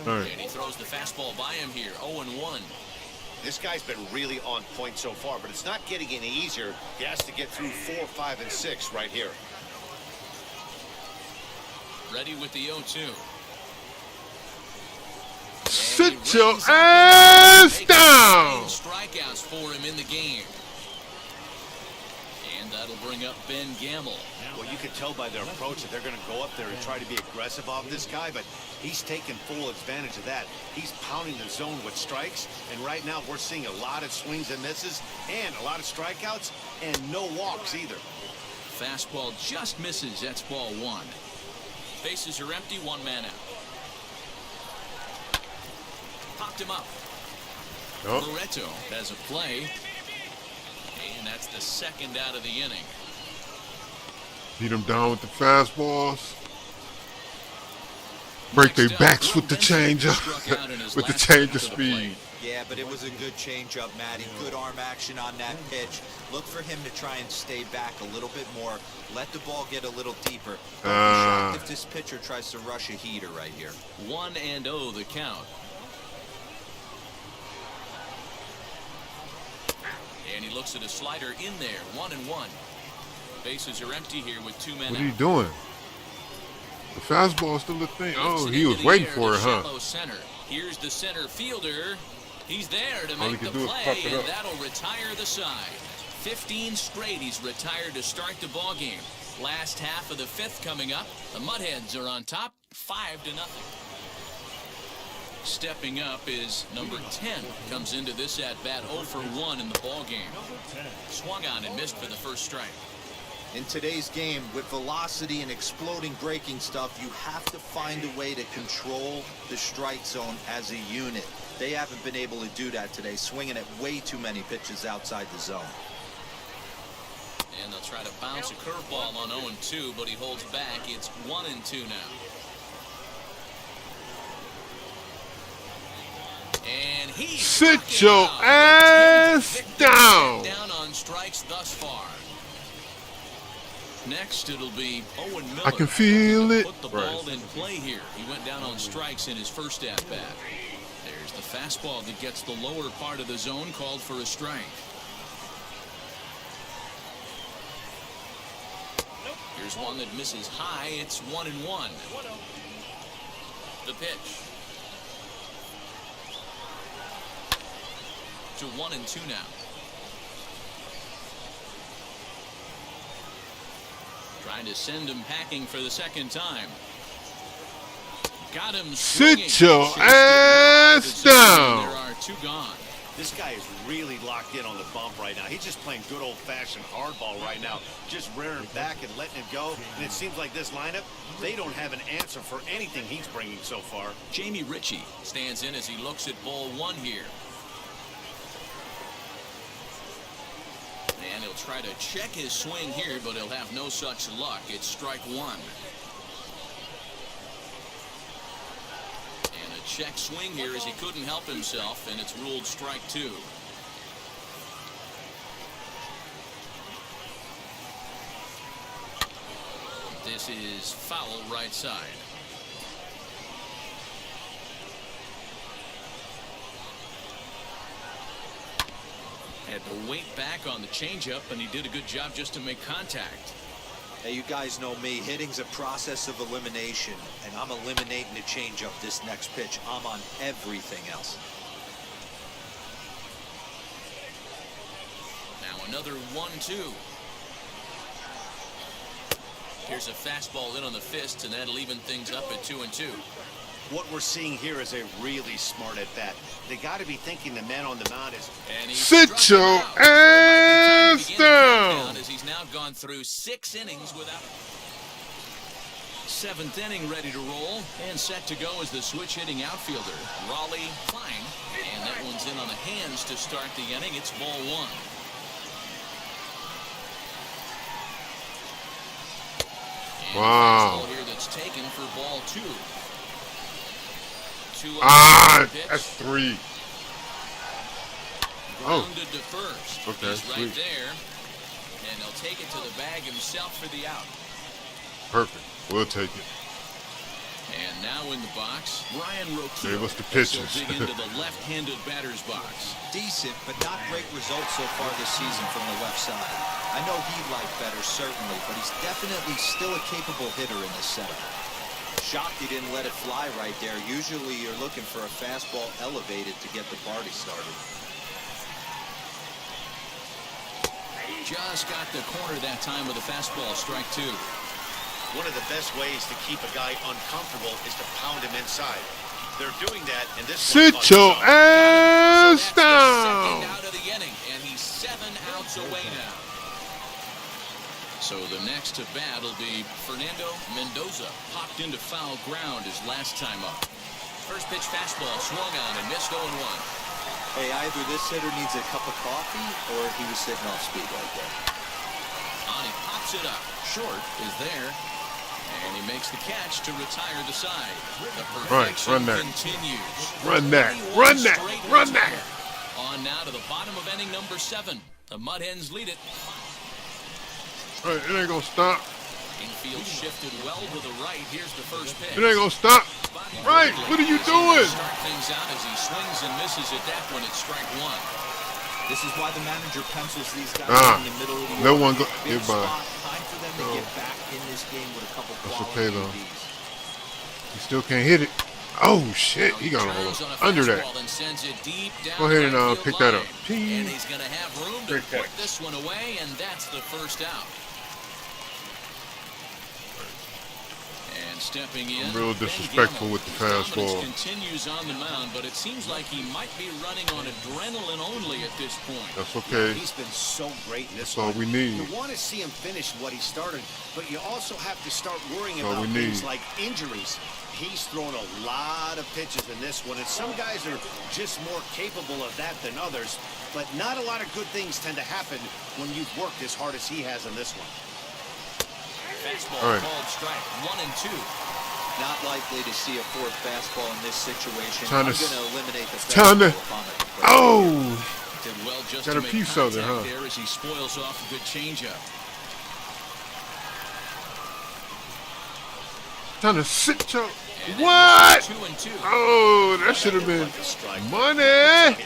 And he throws the fastball by him here, 0-1. This guy's been really on point so far, but it's not getting any easier. He has to get through 4, 5, and 6 right here. Ready with the 0-2. Sit your ass down. Strikeouts for him in the game. And that'll bring up Ben Gamble. Well, you can tell by their approach that they're going to go up there and try to be aggressive off this guy, but he's taking full advantage of that. He's pounding the zone with strikes, and right now we're seeing a lot of swings and misses and a lot of strikeouts and no walks either. Fastball just misses. That's ball 1. Bases are empty, 1 man out. Popped him up. Loretto has a play. And that's the second out of the inning. Beat him down with the fastballs. Break their backs with the changeup. With the change of speed. Yeah, but it was a good changeup, Matty. Good arm action on that pitch. Look for him to try and stay back a little bit more. Let the ball get a little deeper. Don't be shocked if this pitcher tries to rush a heater right here. 1-0 the count. And he looks at a slider in there, 1-1. Bases are empty here with 2 men out. What are you doing? The fastball's still a thing. Oh, he was waiting for it, huh? Center. Here's the center fielder. He's there to make the play, and that'll retire the side. 15 straight he's retired to start the ball game. Last half of the 5th coming up. The Mudheads are on top, 5-0. Stepping up is number 10. Comes into this at-bat 0 for 1 in the ball game. Swung on and missed for the first strike. In today's game, with velocity and exploding breaking stuff, you have to find a way to control the strike zone as a unit. They haven't been able to do that today, swinging at way too many pitches outside the zone. And they'll try to bounce a curveball on 0-2, but he holds back. It's 1-2 now. And he sit your ass down. Down on strikes thus far. Next, it'll be Owen Miller. I can feel it. Put the ball in play here. He went down on strikes in his first at-bat. There's the fastball that gets the lower part of the zone, called for a strike. Here's one that misses high. It's 1-1. The pitch. To 1-2 now. Trying to send him packing for the second time. Got him swinging. Sit your ass down. There are 2 gone. This guy is really locked in on the bump right now. He's just playing good old-fashioned hardball right now, just rearing back and letting it go. And it seems like this lineup, they don't have an answer for anything he's bringing so far. Jamie Ritchie stands in as he looks at ball 1 here. And he'll try to check his swing here, but he'll have no such luck. It's strike 1. And a check swing here as he couldn't help himself, and it's ruled strike 2. This is foul right side. Had to wait back on the changeup, and he did a good job just to make contact. Hey, you guys know me. Hitting's a process of elimination, and I'm eliminating the changeup this next pitch. I'm on everything else. Now another 1-2. Here's a fastball in on the fists, and that'll even things up at 2-2. What we're seeing here is a really smart at-bat. They got to be thinking the man on the mound is... Sit your ass down. As he's now gone through 6 innings without... Seventh inning ready to roll, and set to go is the switch-hitting outfielder, Raleigh Klein. And that one's in on the hands to start the inning. It's ball one. And wow. here that's taken for ball two. That's three. Grounded to first. Okay, He's right there. And he'll take it to the bag himself for the out. Perfect. We'll take it. And now in the box, Brian Roquillo. Gave us the pitches. Dig into the left-handed batter's box. Decent, but not great results so far this season from the left side. I know he'd like better, certainly, but he's definitely still a capable hitter in this setup. Shocked he didn't let it fly right there. Usually you're looking for a fastball elevated to get the party started. Just got the corner that time with a fastball, strike two. One of the best ways to keep a guy uncomfortable is to pound him inside. They're doing that in this one. Sit your ass So that's the down. second out of the inning, and he's 7 outs away now. So the next to bat will be Fernando Mendoza. Popped into foul ground his last time up. First pitch fastball swung on and missed 0-1. Hey, either this hitter needs a cup of coffee or he was sitting off speed right there. On, he pops it up. Short is there. And he makes the catch to retire the side. The perfection run that. continues. Run that. Run that. Run that. On now to the bottom of inning number 7. The Mud Hens lead it. All right, it ain't gonna stop. Infield shifted well to the right. Here's the first pitch. It ain't gonna stop. Right, what are you doing? Start things out as he swings and misses at that one. It's strike one. This is why the manager pencils these guys in the middle of the no order. one go. Big Goodbye. spot. Time for them to get back in this game with a couple That's quality okay, though. ABs. He still can't hit it. Oh shit, he got all under that. Go ahead and pick that up. And he's going to have room to Great put catch. this one away, and that's the first out. And stepping in, I'm real disrespectful with the fastball. continues on the mound, but it seems like he might be running on adrenaline only at this point. That's okay. He's been so great in this That's all one. we need. You want to see him finish what he started, but you also have to start worrying That's all about we things need. like injuries. He's thrown a lot of pitches in this one, and some guys are just more capable of that than others, but not a lot of good things tend to happen when you've worked as hard as he has in this one. Fastball All right. called strike 1 and 2. Not likely to see a fourth fastball in this situation. Trying I'm to- going to eliminate the trying to- fastball upon it. Oh, Did well just got to a make piece of contact it, huh? there as he spoils off a good changeup. trying to sit your. And What? 2 and 2. Oh, that should have been money.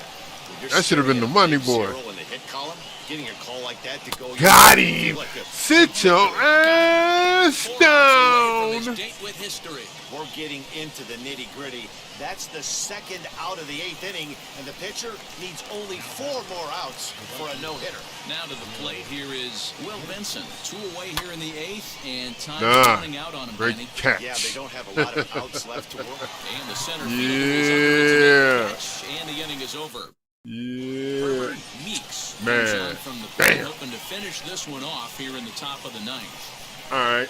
That should have been the money, boy. Zero in the hit column, getting a call like that to go. Got him. Sit your ass 4 outs away from down. his date with history. We're getting into the nitty-gritty. That's the second out of the 8th inning, and the pitcher needs only 4 more outs for a no-hitter. Now to the plate here is Will Benson. 2 away here in the 8th, and time Nah, running out on him, great Benny. catch. Yeah, they don't have a lot of outs left to work. And the center fielder is under Yeah. the catch, and the inning is over. Yeah. Herbert Meeks Man. comes on from the plate, Damn. hoping to finish this one off here in the top of the 9th. All right.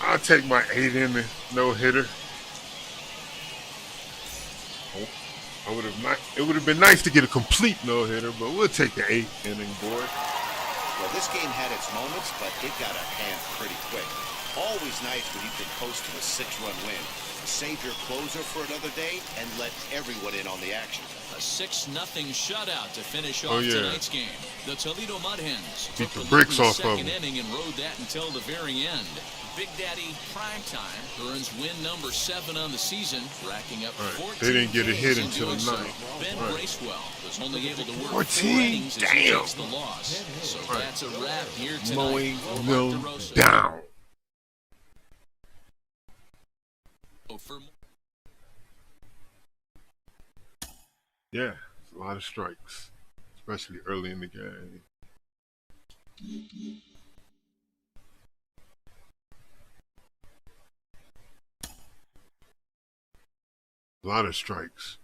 I'll take my 8 inning no hitter. I would have not. It would have been nice to get a complete no hitter, but we'll take the 8th inning, boy. Well, this game had its moments, but it got a hand pretty quick. Always nice when you can coast to a 6-run win. Save your closer for another day and let everyone in on the action. A 6-0 shutout to finish off Oh, yeah. tonight's game. The Toledo Mud Hens Beat took the the lead bricks in the off of second them. inning and rode that until the very end. Big Daddy Primetime earns win number 7 on the season, racking up Right. 14 They didn't get a hit Ks in until doing the so. 9th. Ben Right. Bracewell was only able to work 14, 4 innings as he damn. takes the loss. So Right. that's a wrap here tonight. Mowing for them Mark DeRosa. down. For Yeah, it's a lot of strikes, especially early in the game. A lot of strikes.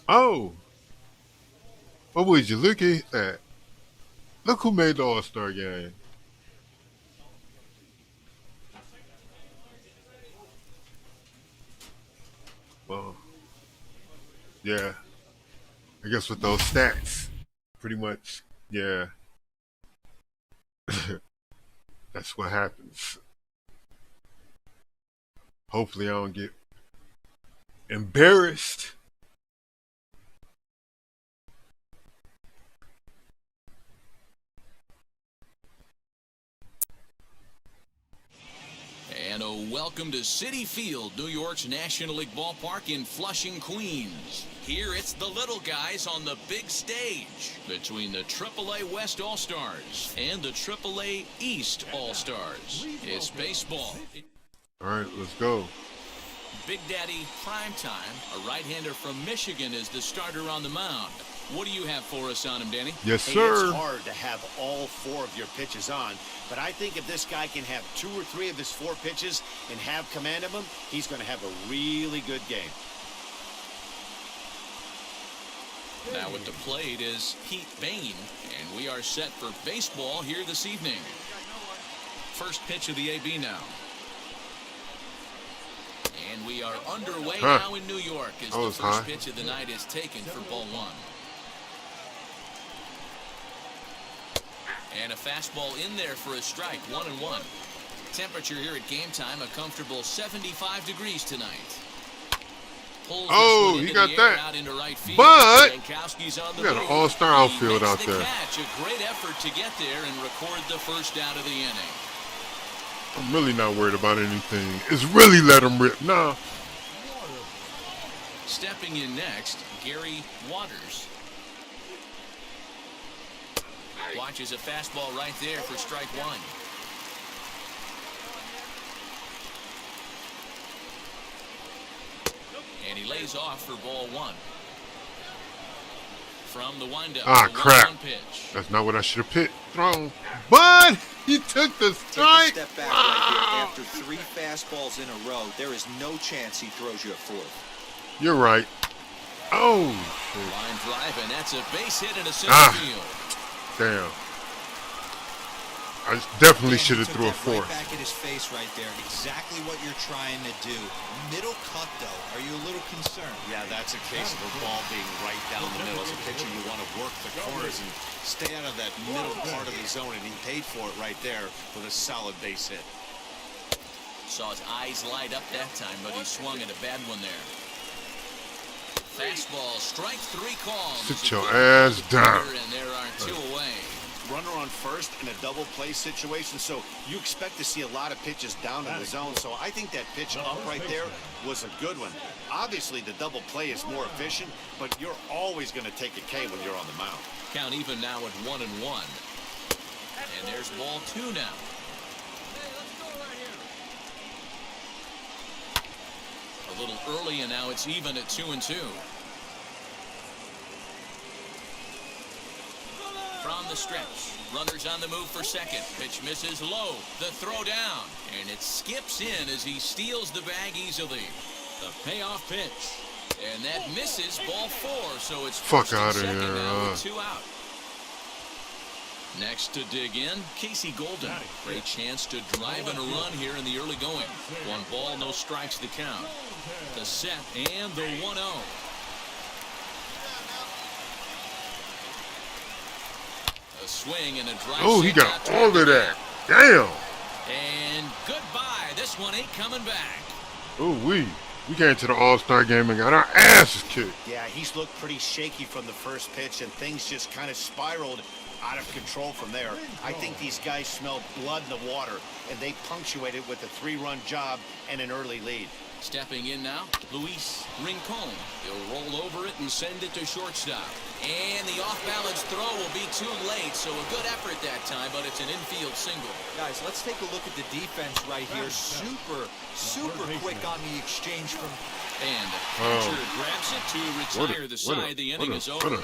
Oh, what would you look at that? Look who made the All-Star game. Well, yeah. I guess with those stats, pretty much, yeah. That's what happens. Hopefully I don't get embarrassed. And a welcome to Citi Field, New York's National League ballpark in Flushing, Queens. Here it's the little guys on the big stage between the AAA West All-Stars and the AAA East All-Stars. It's baseball. All right, let's go. Big Daddy Primetime, a right-hander from Michigan, is the starter on the mound. What do you have for us on him, Danny? Yes, Hey, sir. it's hard to have all 4 of your pitches on, but I think if this guy can have 2 or 3 of his 4 pitches and have command of them, he's going to have a really good game. Now at the plate is Pete Bain, and we are set for baseball here this evening. First pitch of the AB now. And we are underway now in New York as the first pitch of the night is taken for ball 1. And a fastball in there for a strike, 1-1. Temperature here at game time, a comfortable 75 degrees tonight. Oh, he got that. But we got an all-star outfield out there. Catch, a great effort to get there and record the first out of the inning. I'm really not worried about anything. It's really let him rip. Nah. Stepping in next, Gary Waters. Watches a fastball right there for strike 1. And he lays off for ball 1. From the windup. Ah, crap. Pitch. That's not what I should have thrown. But he took the strike. Take a step back right there. After 3 fastballs in a row, there is no chance he throws you a 4th. You're right. Oh, shit. Line drive, and that's a base hit in a center field. Damn. I definitely should have threw a 4th. Right back in his face right there. Exactly what you're trying to do. Middle cut, though. Are you a little concerned? Yeah, that's a case of a ball being right down the middle. As a pitcher, you want to work the corners and stay out of that middle part of the zone, and he paid for it right there with a solid base hit. Saw his eyes light up that time, but he swung at a bad one there. Fastball, strike 3 calls. Sit your ass down. And there are 2 away. Runner on first in a double play situation, so you expect to see a lot of pitches down in the zone. So I think that pitch up right there was a good one. Obviously, the double play is more efficient, but you're always going to take a K when you're on the mound. Count even now at 1-1. And there's ball 2 now. A little early, and now it's even at 2-2. From the stretch, runners on the move for second. Pitch misses low. The throw down, and it skips in as he steals the bag easily. The payoff pitch, and that misses ball 4. So it's fuck out of here. Now with 2 out. Next to dig in, Casey Golden. Great chance to drive in a run here in the early going. 1 ball, no strikes to count. The set and the 1-0. A swing and a drive. Oh, he got all of that. Damn. And goodbye. This one ain't coming back. Oh, we came to the All-Star game and got our asses kicked. Yeah, he's looked pretty shaky from the first pitch, and things just kind of spiraled out of control from there. I think these guys smelled blood in the water, and they punctuated with a 3-run job and an early lead. Stepping in now, Luis Rincon. He'll roll over it and send it to shortstop. And the off-balance throw will be too late, so a good effort that time, but it's an infield single. Guys, let's take a look at the defense right here. Super quick on the exchange from... And the catcher grabs it to retire the side. The inning is over.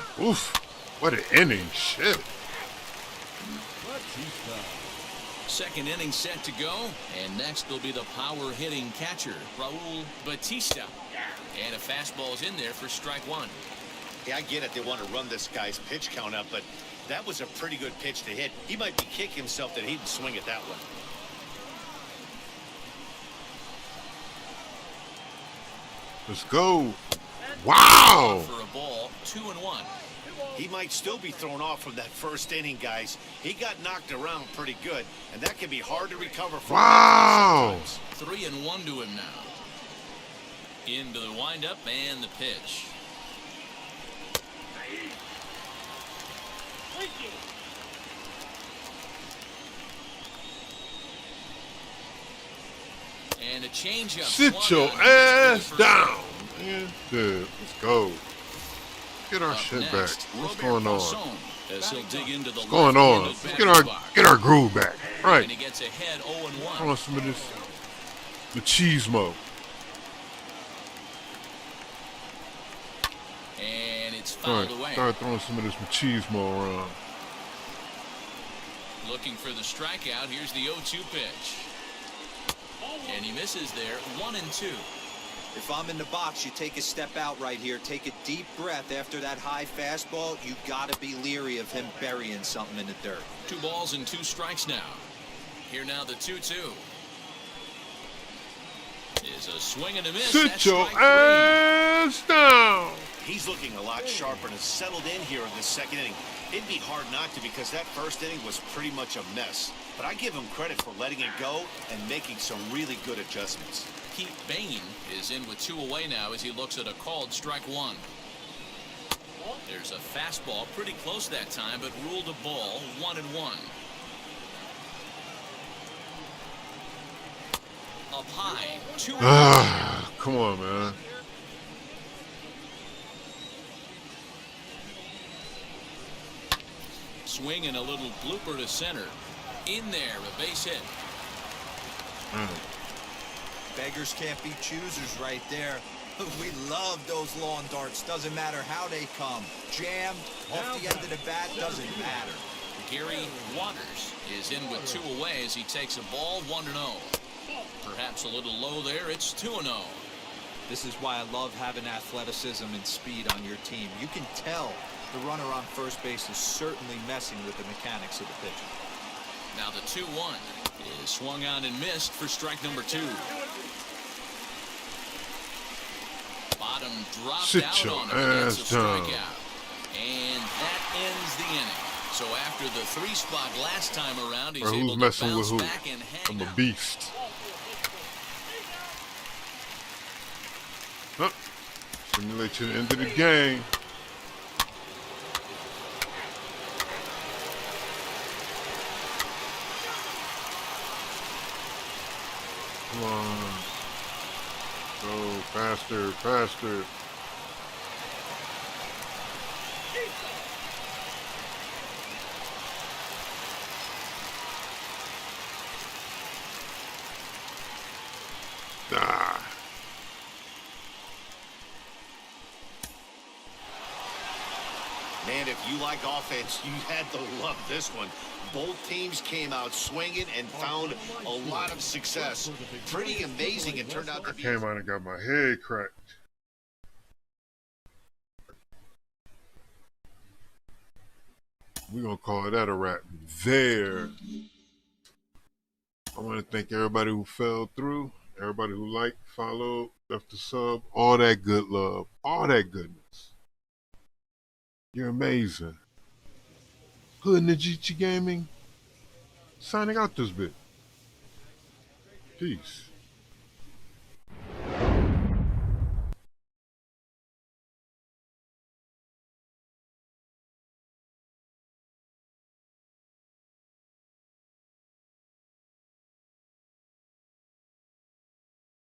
What an inning. Shit. Second inning set to go, and next will be the power-hitting catcher, Raul Batista. And a fastball's in there for strike 1. Yeah, I get it. They want to run this guy's pitch count up, but that was a pretty good pitch to hit. He might be kicking himself that he didn't swing it that way. Let's go. Wow. For a ball, 2-1. He might still be thrown off from that first inning, guys. He got knocked around pretty good, and that can be hard to recover from. Wow. 3-1 to him now. Into the windup and the pitch. And a changeup. Sit your ass down. Man, good. Let's go. Get our shit back. What's going on? What's going on? Let's get our groove back. Right. And he gets ahead 0-1. I want some of this machismo. And it's fouled away. Start throwing some of this machismo around. Looking for the strikeout. Here's the 0-2 pitch. And he misses there. 1-2. If I'm in the box, you take a step out right here. Take a deep breath after that high fastball. You got to be leery of him burying something in the dirt. 2 balls and 2 strikes now. Here now the 2-2. Is a swing and a miss. Sit your ass down. He's looking a lot sharper and has settled in here in the second inning. It'd be hard not to because that first inning was pretty much a mess. But I give him credit for letting it go and making some really good adjustments. Pete Bain is in with 2 away now as he looks at a called strike 1. There's a fastball pretty close that time, but ruled a ball. 1-1. Up high. 2. Come on, man. Swing and a little blooper to center. In there, a base hit. Beggars can't be choosers right there. We love those lawn darts. Doesn't matter how they come. Jammed, off the end of the bat, doesn't matter. Gary Waters is in with 2 away as he takes a ball. 1-0. Perhaps a little low there. It's 2-0. This is why I love having athleticism and speed on your team. You can tell the runner on first base is certainly messing with the mechanics of the pitcher. Now the 2-1 is swung on and missed for strike number 2. Bottom dropped out on him. That's a strikeout. And that ends the inning. So after the 3 spot last time around, he's able to bounce back and hang I'm a out. beast. Simulate to the end of the game. Come on. Go faster, faster. Ah. Man, if you like offense, you had to love this one. Both teams came out swinging and found a lot of success. Pretty amazing it turned out to be. I came out and got my head cracked. We're going to call that a wrap there. I want to thank everybody who fell through, everybody who liked, followed, left a sub, all that good love, all that goodness. You're amazing. Hood Najiti Gaming, signing out this bit. Peace.